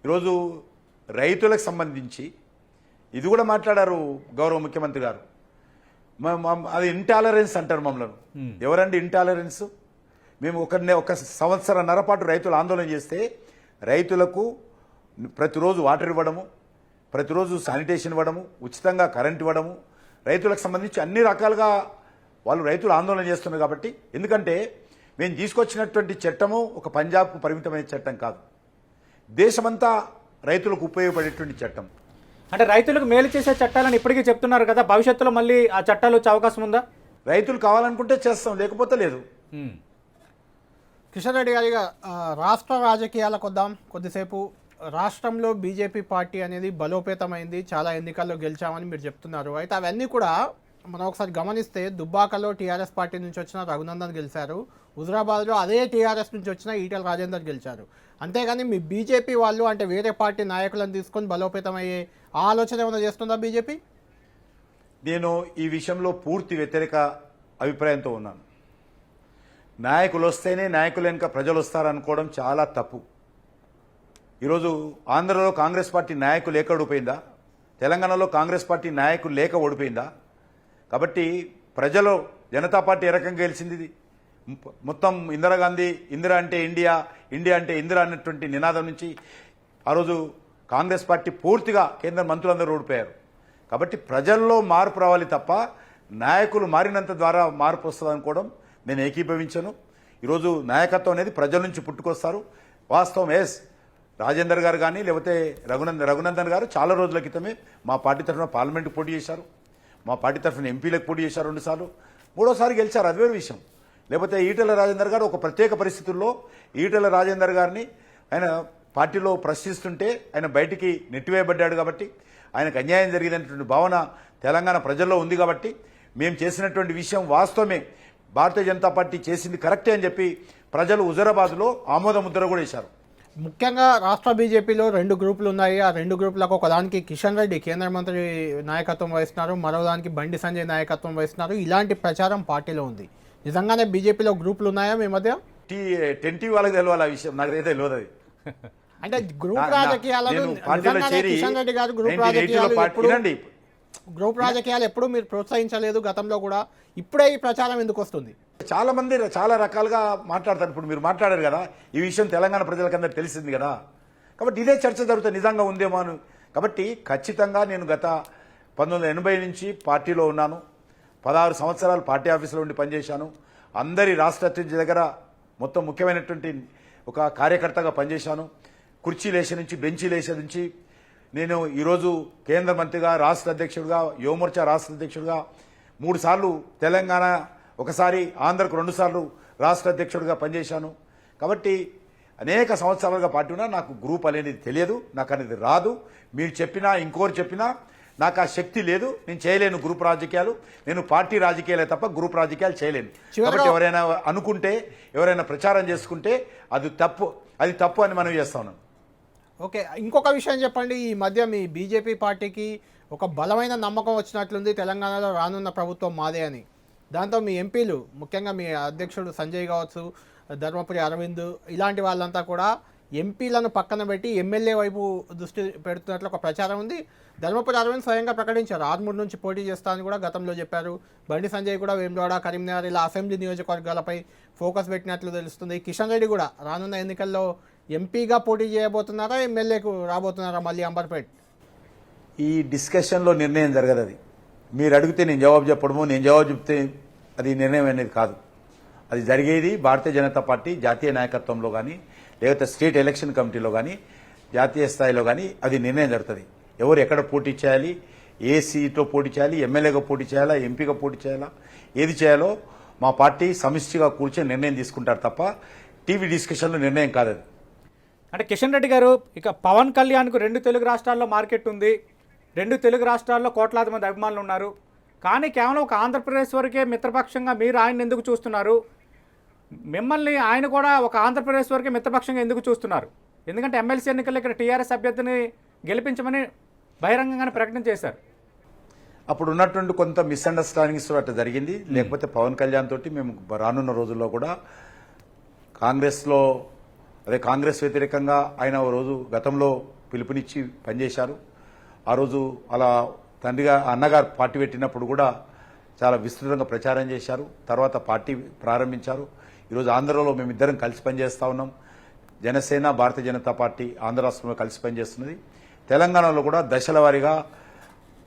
ఈరోజు రైతులకు సంబంధించి ఇది కూడా మాట్లాడారు గౌరవ ముఖ్యమంత్రి గారు. అది ఇంటాలరెన్స్ అంటారు మమ్మల్ని. ఎవరండి ఇంటాలరెన్స్? మేము ఒక సంవత్సరన్నర పాటు రైతులు ఆందోళన చేస్తే రైతులకు ప్రతిరోజు వాటర్ ఇవ్వడము, ప్రతిరోజు శానిటేషన్ ఇవ్వడము, ఉచితంగా కరెంట్ ఇవ్వడము, రైతులకు సంబంధించి అన్ని రకాలుగా రైతులు ఆందోళన చేస్తున్నారు. కాబట్టి ఎందుకంటే మేము తీసుకొచ్చినటువంటి చట్టము ఒక పంజాబ్కు పరిమితమైన చట్టం కాదు, దేశమంతా రైతులకు ఉపయోగపడేటువంటి చట్టం. అంటే రైతులకు మేలు చేసే చట్టాలని ఇప్పటికీ చెప్తున్నారు కదా, భవిష్యత్తులో మళ్ళీ ఆ చట్టాలు వచ్చే అవకాశం ఉందా? రైతులు కావాలనుకుంటే చేస్తాం, లేకపోతే లేదు. కిషన్ రెడ్డి గారిగా రాష్ట్ర రాజకీయాలకు వద్దాం కొద్దిసేపు. రాష్ట్రంలో బీజేపీ పార్టీ అనేది బలోపేతమైంది, చాలా ఎన్నికల్లో గెలిచామని మీరు చెప్తున్నారు. అయితే అవన్నీ కూడా మనం ఒకసారి గమనిస్తే దుబ్బాకలో టీఆర్ఎస్ పార్టీ నుంచి వచ్చిన రఘునందన్ గెలిచారు, హుజరాబాద్లో అదే టీఆర్ఎస్ నుంచి వచ్చిన ఈటెల రాజేందర్ గెలిచారు. అంతేగాని మీ బీజేపీ వాళ్ళు అంటే వేరే పార్టీ నాయకులను తీసుకొని బలోపేతమయ్యే ఆలోచన ఏమైనా చేస్తుందా బీజేపీ? నేను ఈ విషయంలో పూర్తి వ్యతిరేక అభిప్రాయంతో ఉన్నాను. నాయకులు వస్తేనే నాయకులు వెనుక ప్రజలు వస్తారనుకోవడం చాలా తప్పు. ఈరోజు ఆంధ్రలో కాంగ్రెస్ పార్టీ నాయకులు లేక ఓడిపోయిందా? తెలంగాణలో కాంగ్రెస్ పార్టీ నాయకులు లేక ఓడిపోయిందా? కాబట్టి ప్రజలు జనతా పార్టీ ఏ రకంగా గెలిచింది? మొత్తం ఇందిరాగాంధీ, ఇందిరా అంటే ఇండియా, ఇండియా అంటే ఇందిరా అన్నటువంటి నినాదం నుంచి ఆ రోజు కాంగ్రెస్ పార్టీ పూర్తిగా కేంద్ర మంత్రులందరూ ఓడిపోయారు. కాబట్టి ప్రజల్లో మార్పు రావాలి తప్ప నాయకులు మారినంత ద్వారా మార్పు వస్తుంది అనుకోవడం నేను ఏకీభవించను. ఈరోజు నాయకత్వం అనేది ప్రజల నుంచి పుట్టుకొస్తారు. వాస్తవం రాజేందర్ గారు కానీ లేకపోతే రఘునందన్ గారు చాలా రోజుల క్రితమే మా పార్టీ తరఫున పార్లమెంట్కి పోటీ చేశారు, మా పార్టీ తరఫున ఎంపీలకు పోటీ చేశారు 2 సార్లు, 3వ సారి గెలిచారు, అది వేరే విషయం. లేకపోతే ఈటెల రాజేందర్ గారు ఒక ప్రత్యేక పరిస్థితుల్లో ఈటెల రాజేందర్ గారిని ఆయన పార్టీలో ప్రశ్నిస్తుంటే ఆయన బయటికి నెట్టివేయబడ్డాడు. కాబట్టి ఆయనకు అన్యాయం జరిగినటువంటి భావన తెలంగాణ ప్రజల్లో ఉంది. కాబట్టి మేము చేసినటువంటి విషయం వాస్తవమే, భారతీయ జనతా పార్టీ చేసింది కరెక్టే అని చెప్పి ప్రజలు హుజరాబాద్లో ఆమోద ముద్ర కూడా వేశారు. ముఖ్యంగా రాష్ట్ర బీజేపీలో 2 గ్రూపులు ఉన్నాయి. ఆ 2 గ్రూపులకు ఒకదానికి కిషన్ రెడ్డి కేంద్ర మంత్రి నాయకత్వం వహిస్తున్నారు, మరోదానికి బండి సంజయ్ నాయకత్వం వహిస్తున్నారు. ఇలాంటి ప్రచారం పార్టీలో ఉంది. నిజంగానే బీజేపీలో గ్రూపులు ఉన్నాయా మీ మధ్య? టెంటీ వాళ్ళకి తెలియాలి ఆ విషయం, నాకైతే తెలియదు. అది అంటే గ్రూప్ రాజకీయాలను కిషన్ రెడ్డి గారు గ్రూప్ రాజకీయాలు ఎప్పుడు మీరు ప్రోత్సహించలేదు గతంలో కూడా, ఇప్పుడే ఈ ప్రచారం ఎందుకు వస్తుంది? చాలా మంది చాలా రకాలుగా మాట్లాడతారు. ఇప్పుడు మీరు మాట్లాడారు కదా, ఈ విషయం తెలంగాణ ప్రజలకందరూ తెలిసింది కదా, కాబట్టి ఇదే చర్చ జరుగుతుంది నిజంగా ఉందేమో అని. కాబట్టి ఖచ్చితంగా నేను గత 1980 నుంచి పార్టీలో ఉన్నాను, 16 సంవత్సరాలు పార్టీ ఆఫీసులో ఉండి పనిచేశాను. అందరి రాష్ట్ర అధ్యక్షుడి దగ్గర మొత్తం ముఖ్యమైనటువంటి ఒక కార్యకర్తగా పనిచేశాను. కుర్చీలేసే నుంచి బెంచీలేసే నుంచి నేను ఈరోజు కేంద్ర మంత్రిగా, రాష్ట్ర అధ్యక్షుడిగా, యువమోర్చా రాష్ట్ర అధ్యక్షుడిగా 3 సార్లు తెలంగాణ ఒకసారి ఆంధ్రకు 2 సార్లు రాష్ట్ర అధ్యక్షుడిగా పనిచేశాను. కాబట్టి అనేక సంవత్సరాలుగా పార్టీ ఉన్నా నాకు గ్రూప్ అనేది తెలియదు, నాకు అనేది రాదు. మీరు చెప్పినా ఇంకోరు చెప్పినా నాకు ఆ శక్తి లేదు, నేను చేయలేను గ్రూప్ రాజకీయాలు. నేను పార్టీ రాజకీయాలే తప్ప గ్రూప్ రాజకీయాలు చేయలేను. కాబట్టి ఎవరైనా అనుకుంటే, ఎవరైనా ప్రచారం చేసుకుంటే అది తప్పు అని మనం చేస్తా ఉన్నాం. ఓకే, ఇంకొక విషయం చెప్పండి. ఈ మధ్య మీ బీజేపీ పార్టీకి ఒక బలమైన నమ్మకం వచ్చినట్లుంది, తెలంగాణలో రానున్న ప్రభుత్వం మాదే అని. దాంతో మీ ఎంపీలు, ముఖ్యంగా మీ అధ్యక్షుడు సంజయ్ కావచ్చు, ధర్మపురి అరవింద్, ఇలాంటి వాళ్ళంతా కూడా ఎంపీలను పక్కన పెట్టి ఎమ్మెల్యే వైపు దృష్టి పెడుతున్నట్లు ఒక ప్రచారం ఉంది. ధర్మపురి అరవింద్ స్వయంగా ప్రకటించారు, ఆర్మూర్ నుంచి పోటీ చేస్తానని కూడా గతంలో చెప్పారు. బండి సంజయ్ కూడా వేములవాడ, కరీంనగర్ ఇలా అసెంబ్లీ నియోజకవర్గాలపై ఫోకస్ పెట్టినట్లు తెలుస్తుంది. కిషన్ రెడ్డి కూడా రానున్న ఎన్నికల్లో ఎంపీగా పోటీ చేయబోతున్నారా, ఎమ్మెల్యేకు రాబోతున్నారా మళ్ళీ అంబర్పేట్? ఈ డిస్కషన్లో నిర్ణయం జరగదు. అది మీరు అడిగితే నేను జవాబు చెప్పడము, నేను జవాబు చెప్తే అది నిర్ణయం అనేది కాదు. అది జరిగేది భారతీయ జనతా పార్టీ జాతీయ నాయకత్వంలో కానీ, లేకపోతే స్టేట్ ఎలక్షన్ కమిటీలో కానీ, జాతీయ స్థాయిలో కానీ అది నిర్ణయం జరుగుతుంది. ఎవరు ఎక్కడ పోటీ చేయాలి, ఏ సీట్లో పోటీ చేయాలి, ఎమ్మెల్యేగా పోటీ చేయాలా, ఎంపీగా పోటీ చేయాలా, ఏది చేయాలో మా పార్టీ సమిష్టిగా కూర్చొని నిర్ణయం తీసుకుంటారు తప్ప టీవీ డిస్కషన్లో నిర్ణయం కాదు అది. అంటే కిషన్ రెడ్డి గారు, ఇక పవన్ కళ్యాణ్కు 2 తెలుగు రాష్ట్రాల్లో మార్కెట్ ఉంది, 2 తెలుగు రాష్ట్రాల్లో కోట్లాది మంది అభిమానులు ఉన్నారు. కానీ కేవలం ఒక ఆంధ్రప్రదేశ్ వరకే మిత్రపక్షంగా మీరు ఆయన ఎందుకు చూస్తున్నారు? మిమ్మల్ని ఆయన కూడా ఒక ఆంధ్రప్రదేశ్ వరకే మిత్రపక్షంగా ఎందుకు చూస్తున్నారు? ఎందుకంటే ఎమ్మెల్సీ ఎన్నికల్లో ఇక్కడ టీఆర్ఎస్ అభ్యర్థిని గెలిపించమని బహిరంగంగానే ప్రకటన చేశారు. అప్పుడు ఉన్నటువంటి కొంత మిస్అండర్స్టాండింగ్స్ అట్లా జరిగింది. లేకపోతే పవన్ కళ్యాణ్ తోటి మేము రానున్న రోజుల్లో కూడా కాంగ్రెస్ వ్యతిరేకంగా ఆయన ఓ రోజు గతంలో పిలుపునిచ్చి పనిచేశారు. ఆ రోజు అలా అన్నగారు పార్టీ పెట్టినప్పుడు కూడా చాలా విస్తృతంగా ప్రచారం చేశారు. తర్వాత పార్టీ ప్రారంభించారు. ఈరోజు ఆంధ్రలో మేమిద్దరం కలిసి పనిచేస్తా ఉన్నాం. జనసేన, భారతీయ జనతా పార్టీ ఆంధ్ర రాష్ట్రంలో కలిసి పనిచేస్తున్నది. తెలంగాణలో కూడా దశల వారీగా,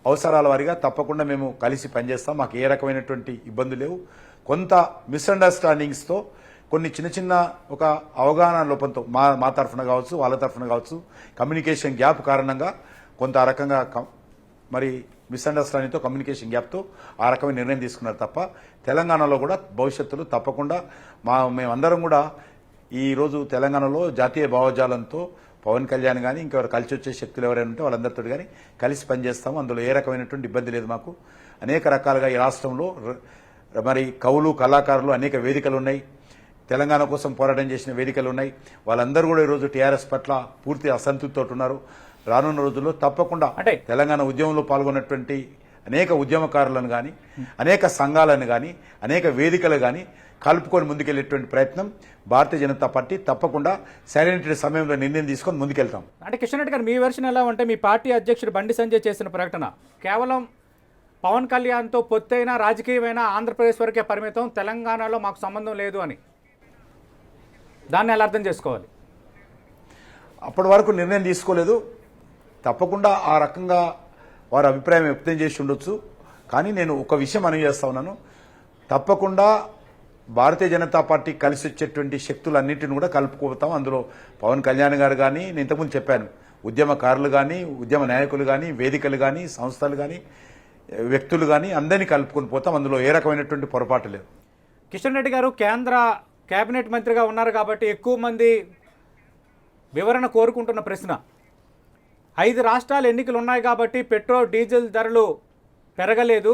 అవసరాల వారీగా తప్పకుండా మేము కలిసి పనిచేస్తాం. మాకు ఏ రకమైనటువంటి ఇబ్బందులు లేవు. కొంత మిస్అండర్స్టాండింగ్స్తో, కొన్ని చిన్న ఒక అవగాహన లోపంతో మా తరఫున కావచ్చు, వాళ్ళ తరఫున కావచ్చు, కమ్యూనికేషన్ గ్యాప్ కారణంగా కొంత ఆ రకంగా మరి మిస్అండర్స్టాండింగ్తో, కమ్యూనికేషన్ గ్యాప్తో ఆ రకమైన నిర్ణయం తీసుకున్నారు తప్ప తెలంగాణలో కూడా భవిష్యత్తులో తప్పకుండా మేమందరం కూడా ఈరోజు తెలంగాణలో జాతీయ భావజాలంతో పవన్ కళ్యాణ్ కానీ ఇంకెవరు కలిసి వచ్చే శక్తులు ఎవరైనా ఉంటే వాళ్ళందరితో కానీ కలిసి పనిచేస్తాము. అందులో ఏ రకమైనటువంటి ఇబ్బంది లేదు మాకు. అనేక రకాలుగా ఈ రాష్ట్రంలో మరి కవులు, కళాకారులు అనేక వేదికలు ఉన్నాయి. తెలంగాణ కోసం పోరాటం చేసిన వేదికలు ఉన్నాయి. వాళ్ళందరూ కూడా ఈరోజు టీఆర్ఎస్ పట్ల పూర్తి అసంతృప్తితో ఉన్నారు. రానున్న రోజుల్లో తప్పకుండా తెలంగాణ ఉద్యమంలో పాల్గొన్నటువంటి అనేక ఉద్యమకారులను కానీ, అనేక సంఘాలను కానీ, అనేక వేదికలు కానీ కలుపుకొని ముందుకెళ్లేటువంటి ప్రయత్నం భారతీయ జనతా పార్టీ తప్పకుండా సరైన సమయంలో నిర్ణయం తీసుకొని ముందుకెళ్తాం. అంటే కిషన్ రెడ్డి గారు, మీ వెర్షన్ ఎలా ఉంటే మీ పార్టీ అధ్యక్షుడు బండి సంజయ్ చేసిన ప్రకటన కేవలం పవన్ కళ్యాణ్తో పొత్తైన రాజకీయమైన ఆంధ్రప్రదేశ్ వరకే పరిమితం, తెలంగాణలో మాకు సంబంధం లేదు అని, దాన్ని ఎలా అర్థం చేసుకోవాలి? అప్పటి వరకు నిర్ణయం తీసుకోలేదు. తప్పకుండా ఆ రకంగా వారి అభిప్రాయం వ్యక్తం చేసి ఉండొచ్చు. కానీ నేను ఒక విషయం మనవి చేస్తా ఉన్నాను, తప్పకుండా భారతీయ జనతా పార్టీ కలిసి వచ్చేటువంటి శక్తులన్నింటిని కూడా కలుపుకోతాం. అందులో పవన్ కళ్యాణ్ గారు కానీ, నేను ఇంతకుముందు చెప్పాను, ఉద్యమకారులు కానీ, ఉద్యమ నాయకులు కానీ, వేదికలు కానీ, సంస్థలు కానీ, వ్యక్తులు కానీ అందరినీ కలుపుకొని పోతాం. అందులో ఏ రకమైనటువంటి పొరపాటు లేదు. కిషన్ రెడ్డి గారు కేంద్ర కేబినెట్ మంత్రిగా ఉన్నారు కాబట్టి ఎక్కువ మంది వివరణ కోరుకుంటున్న ప్రశ్న, 5 రాష్ట్రాలు ఎన్నికలు ఉన్నాయి కాబట్టి పెట్రోల్ డీజిల్ ధరలు పెరగలేదు,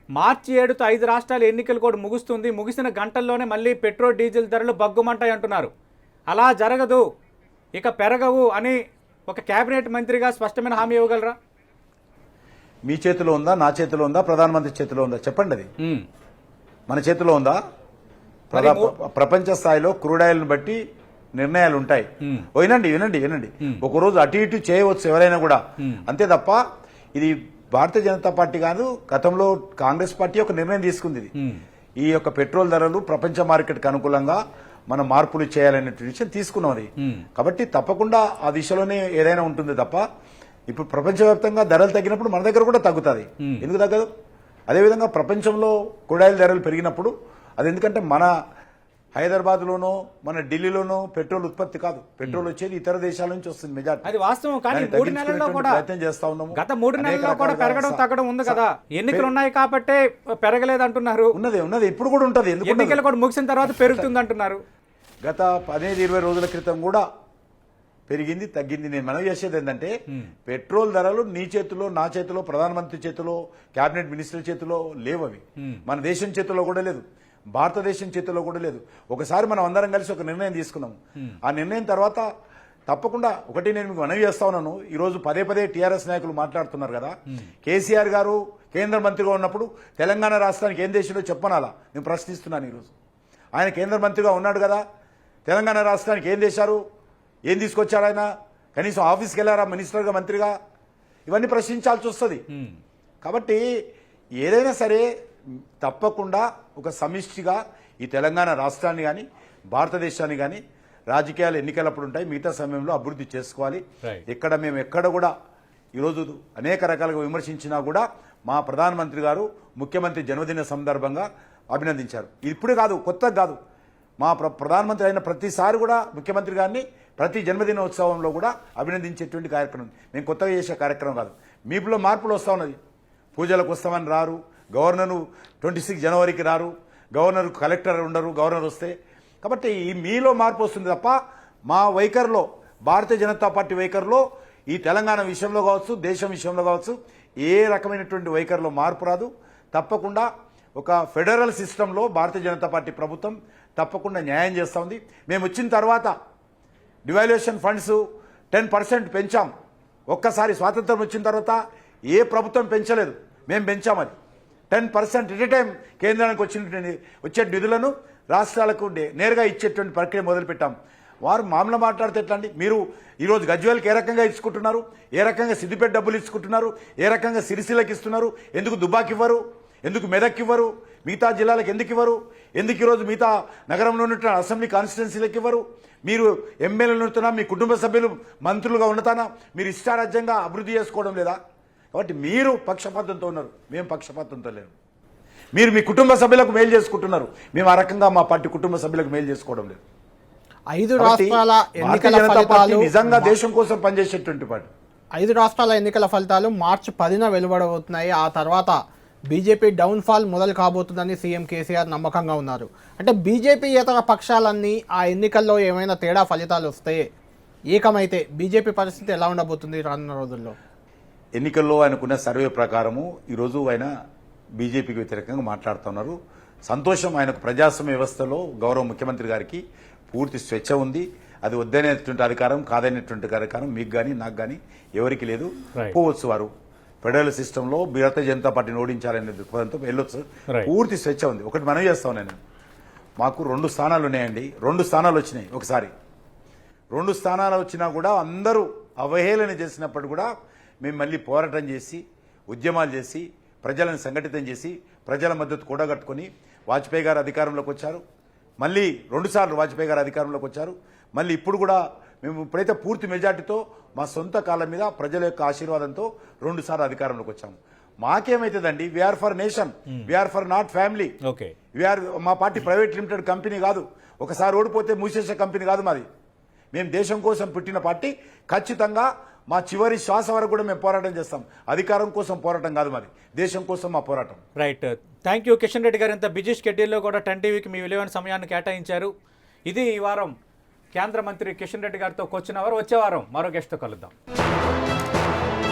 మార్చి 7తో 5 రాష్ట్రాల ఎన్నికలు కూడా ముగుస్తుంది, ముగిసిన గంటల్లోనే మళ్ళీ పెట్రోల్ డీజిల్ ధరలు బగ్గుమంటాయి అంటున్నారు. అలా జరగదు, ఇక పెరగవు అని ఒక కేబినెట్ మంత్రిగా స్పష్టమైన హామీ ఇవ్వగలరా? మీ చేతిలో ఉందా, నా చేతిలో ఉందా, ప్రధానమంత్రి చేతిలో ఉందా? చెప్పండి. అది మన చేతిలో ఉందా? ప్రపంచ స్థాయిలో క్రూడ్ ఆయిల్ని బట్టి నిర్ణయాలు ఉంటాయి. వినండి. ఒకరోజు అటు ఇటు చేయవచ్చు ఎవరైనా కూడా, అంతే తప్ప ఇది భారతీయ జనతా పార్టీ కాదు, గతంలో కాంగ్రెస్ పార్టీ ఒక నిర్ణయం తీసుకుంది. ఈ యొక్క పెట్రోల్ ధరలు ప్రపంచ మార్కెట్కి అనుకూలంగా మనం మార్పులు చేయాలనే విషయం తీసుకున్నాం. అది కాబట్టి తప్పకుండా ఆ దిశలోనే ఏదైనా ఉంటుంది తప్ప, ఇప్పుడు ప్రపంచవ్యాప్తంగా ధరలు తగ్గినప్పుడు మన దగ్గర కూడా తగ్గుతుంది. ఎందుకు తగ్గదు? అదేవిధంగా ప్రపంచంలో క్రూడ్ ఆయిల్ ధరలు పెరిగినప్పుడు అది ఎందుకంటే మన హైదరాబాద్లోనో మన ఢిల్లీలోనో పెట్రోల్ ఉత్పత్తి కాదు. పెట్రోల్ వచ్చేది ఇతర దేశాల నుంచి వస్తుంది మెజార్టీ. అది వాస్తవం. కానీ 3 నెలల్లో కూడా ప్రయత్నం చేస్తా ఉన్నాము. గత 3 నెలల్లో కూడా పెరగడం తగ్గడం ఉంది కదా. ఎన్నికలు ఉన్నాయి కాబట్టి పెరగలేదు అంటున్నారు. ఉన్నది ఇప్పుడు కూడా ఉంటది. ఎందుకు ఎన్నికలు కూడా ముగిసిన తర్వాత పెరుగుతుంది అంటున్నారు. గత 15-20 రోజుల క్రితం కూడా పెరిగింది, తగ్గింది. నేను మనవి చేసేది ఏంటంటే పెట్రోల్ ధరలు నీ చేతిలో, నా చేతిలో, ప్రధానమంత్రి చేతిలో, కేబినెట్ మినిస్టర్ చేతిలో లేవు. అవి మన దేశం చేతిలో కూడా లేదు, భారతదేశం చేతిలో కూడా లేదు. ఒకసారి మనం అందరం కలిసి ఒక నిర్ణయం తీసుకున్నాము. ఆ నిర్ణయం తర్వాత తప్పకుండా ఒకటి నేను మీకు మనవి చేస్తా ఉన్నాను. ఈరోజు పదే టీఆర్ఎస్ నాయకులు మాట్లాడుతున్నారు కదా. కేసీఆర్ గారు కేంద్ర మంత్రిగా ఉన్నప్పుడు తెలంగాణ రాష్ట్రానికి ఏం చేసిండో చెప్పనాలా నేను ప్రశ్నిస్తున్నాను. ఈరోజు ఆయన కేంద్ర మంత్రిగా ఉన్నాడు కదా, తెలంగాణ రాష్ట్రానికి ఏం చేశారు, ఏం తీసుకొచ్చారు ఆయన? కనీసం ఆఫీస్కి వెళ్ళారా మినిస్టర్గా, మంత్రిగా? ఇవన్నీ ప్రశ్నించాల్సి వస్తుంది. కాబట్టి ఏదైనా సరే తప్పకుండా ఒక సమిష్టిగా ఈ తెలంగాణ రాష్ట్రాన్ని కానీ భారతదేశాన్ని కానీ రాజకీయాలు ఎన్నికలప్పుడు ఉంటాయి, మిగతా సమయంలో అభివృద్ధి చేసుకోవాలి. మేము ఎక్కడ కూడా ఈరోజు అనేక రకాలుగా విమర్శించినా కూడా మా ప్రధానమంత్రి గారు ముఖ్యమంత్రి జన్మదిన సందర్భంగా అభినందించారు. ఇప్పుడే కాదు, కొత్తగా కాదు. మా ప్రధానమంత్రి అయిన ప్రతిసారి కూడా ముఖ్యమంత్రి గారిని ప్రతి జన్మదినోత్సవంలో కూడా అభినందించేటువంటి కార్యక్రమం. మేము కొత్తగా చేసే కార్యక్రమం కాదు. మీలో మార్పులు వస్తూ ఉన్నది. పూజలకు వస్తామని రారు, గవర్నరు 26 జనవరికి రారు, గవర్నర్ కలెక్టర్ ఉండరు, గవర్నర్ వస్తే. కాబట్టి ఈ మీలో మార్పు వస్తుంది తప్ప మా వైఖరిలో, భారతీయ జనతా పార్టీ వైఖరిలో ఈ తెలంగాణ విషయంలో కావచ్చు, దేశం విషయంలో కావచ్చు ఏ రకమైనటువంటి వైఖరిలో మార్పు రాదు. తప్పకుండా ఒక ఫెడరల్ సిస్టంలో భారతీయ జనతా పార్టీ ప్రభుత్వం తప్పకుండా న్యాయం చేస్తూ ఉంది. మేము వచ్చిన తర్వాత డివాల్యుయేషన్ ఫండ్స్ 10% పెంచాం. ఒక్కసారి స్వాతంత్రం వచ్చిన తర్వాత ఏ ప్రభుత్వం పెంచలేదు, మేము పెంచాం. అది 10% ఎట్ ఏ టైం కేంద్రానికి వచ్చే నిధులను రాష్ట్రాలకు నేరుగా ఇచ్చేటువంటి ప్రక్రియ మొదలుపెట్టాం. వారు మామూలు మాట్లాడితే ఎట్లా అండి? మీరు ఈరోజు గజ్వేల్కి ఏ రకంగా ఇచ్చుకుంటున్నారు, ఏ రకంగా సిద్దిపేట డబ్బులు ఇచ్చుకుంటున్నారు, ఏ రకంగా సిరిసిల్లకి ఇస్తున్నారు, ఎందుకు దుబ్బాకి ఇవ్వరు, ఎందుకు మెదక్ ఇవ్వరు, మిగతా జిల్లాలకు ఎందుకు ఇవ్వరు, ఎందుకు ఈరోజు మిగతా నగరంలో ఉన్న అసెంబ్లీ కాన్స్టిట్యున్సీలకు ఇవ్వరు? మీరు ఎమ్మెల్యేలు ఉంటున్నా, మీ కుటుంబ సభ్యులు మంత్రులుగా ఉండతానా, మీరు ఇష్టారాజ్యంగా అభివృద్ధి చేసుకోవడం లేదా? కాబట్టి మీరు పక్షపాతంతో ఉన్నారు, మేము పక్షపాతంతో లేము. మీరు మీ కుటుంబ సభ్యులకు మేలు చేసుకుంటున్నారు, మేము ఆ రకంగా మా పార్టీ కుటుంబ సభ్యులకు మేలు చేసుకోవడం లేదు. 5 రాష్ట్రాల ఎన్నికల ఫలితాలు నిజంగా దేశం కోసం పనిచేసేటువంటి పార్టీ. 5 రాష్ట్రాల ఎన్నికల ఫలితాలు మార్చి 10న వెలువడబోతున్నాయి. ఆ తర్వాత బీజేపీ డౌన్ఫాల్ మొదలు కాబోతుందని సీఎం కేసీఆర్ నమ్మకంగా ఉన్నారు. అంటే బీజేపీ ఇతర పక్షాలన్నీ ఆ ఎన్నికల్లో ఏమైనా తేడా ఫలితాలు వస్తే ఏకమైతే బీజేపీ పరిస్థితి ఎలా ఉండబోతుంది రానున్న రోజుల్లో? ఎన్నికల్లో ఆయనకున్న సర్వే ప్రకారము ఈరోజు ఆయన బీజేపీకి వ్యతిరేకంగా మాట్లాడుతున్నారు. సంతోషం. ఆయనకు ప్రజాస్వామ్య వ్యవస్థలో గౌరవ ముఖ్యమంత్రి గారికి పూర్తి స్వేచ్ఛ ఉంది. అది వద్దనేటువంటి అధికారం, కాదనేటువంటి అధికారం మీకు కానీ నాకు కానీ ఎవరికి లేదు. పోవచ్చు, వారు ఫెడరల్ సిస్టంలో భారతీయ జనతా పార్టీని ఓడించాలనే దృక్పథంతో వెళ్ళొచ్చు. పూర్తి స్వేచ్ఛ ఉంది. ఒకటి మనం చేస్తాం, నేను మాకు 2 స్థానాలు ఉన్నాయండి, 2 స్థానాలు వచ్చినాయి. ఒకసారి 2 స్థానాలు వచ్చినా కూడా అందరూ అవహేళన చేసినప్పుడు కూడా మేము మళ్ళీ పోరాటం చేసి, ఉద్యమాలు చేసి, ప్రజలను సంఘటితం చేసి, ప్రజల మద్దతు కూడగట్టుకుని వాజ్పేయి గారు అధికారంలోకి వచ్చారు. మళ్ళీ 2 సార్లు వాజ్పేయి గారు అధికారంలోకి వచ్చారు. మళ్ళీ ఇప్పుడు కూడా మేము ఇప్పుడైతే పూర్తి మెజార్టీతో మా సొంత కాళ్ళ మీద ప్రజల యొక్క ఆశీర్వాదంతో 2 సార్లు అధికారంలోకి వచ్చాము. మాకేమైతుందండి? We are for nation, we are for not family. We are, మా పార్టీ ప్రైవేట్ లిమిటెడ్ కంపెనీ కాదు. ఒకసారి ఓడిపోతే మూసేసే కంపెనీ కాదు మాది. మేము దేశం కోసం పుట్టిన పార్టీ. ఖచ్చితంగా మా చివరి శ్వాస వరకు కూడా మేము పోరాటం చేస్తాం. అధికారం కోసం పోరాటం కాదు మాది, దేశం కోసం మా పోరాటం. Right, thank you Kishan Reddy గారు. ఇంత బిజీ షెడ్యూల్లో కూడా 10 టీవీకి మీ విలువైన సమయాన్ని కేటాయించారు. ఇది ఈ వారం కేంద్ర మంత్రి కిషన్ రెడ్డి గారితో కూర్చున్న వారు. వచ్చే వారం మరో గెస్ట్తో కలుద్దాం.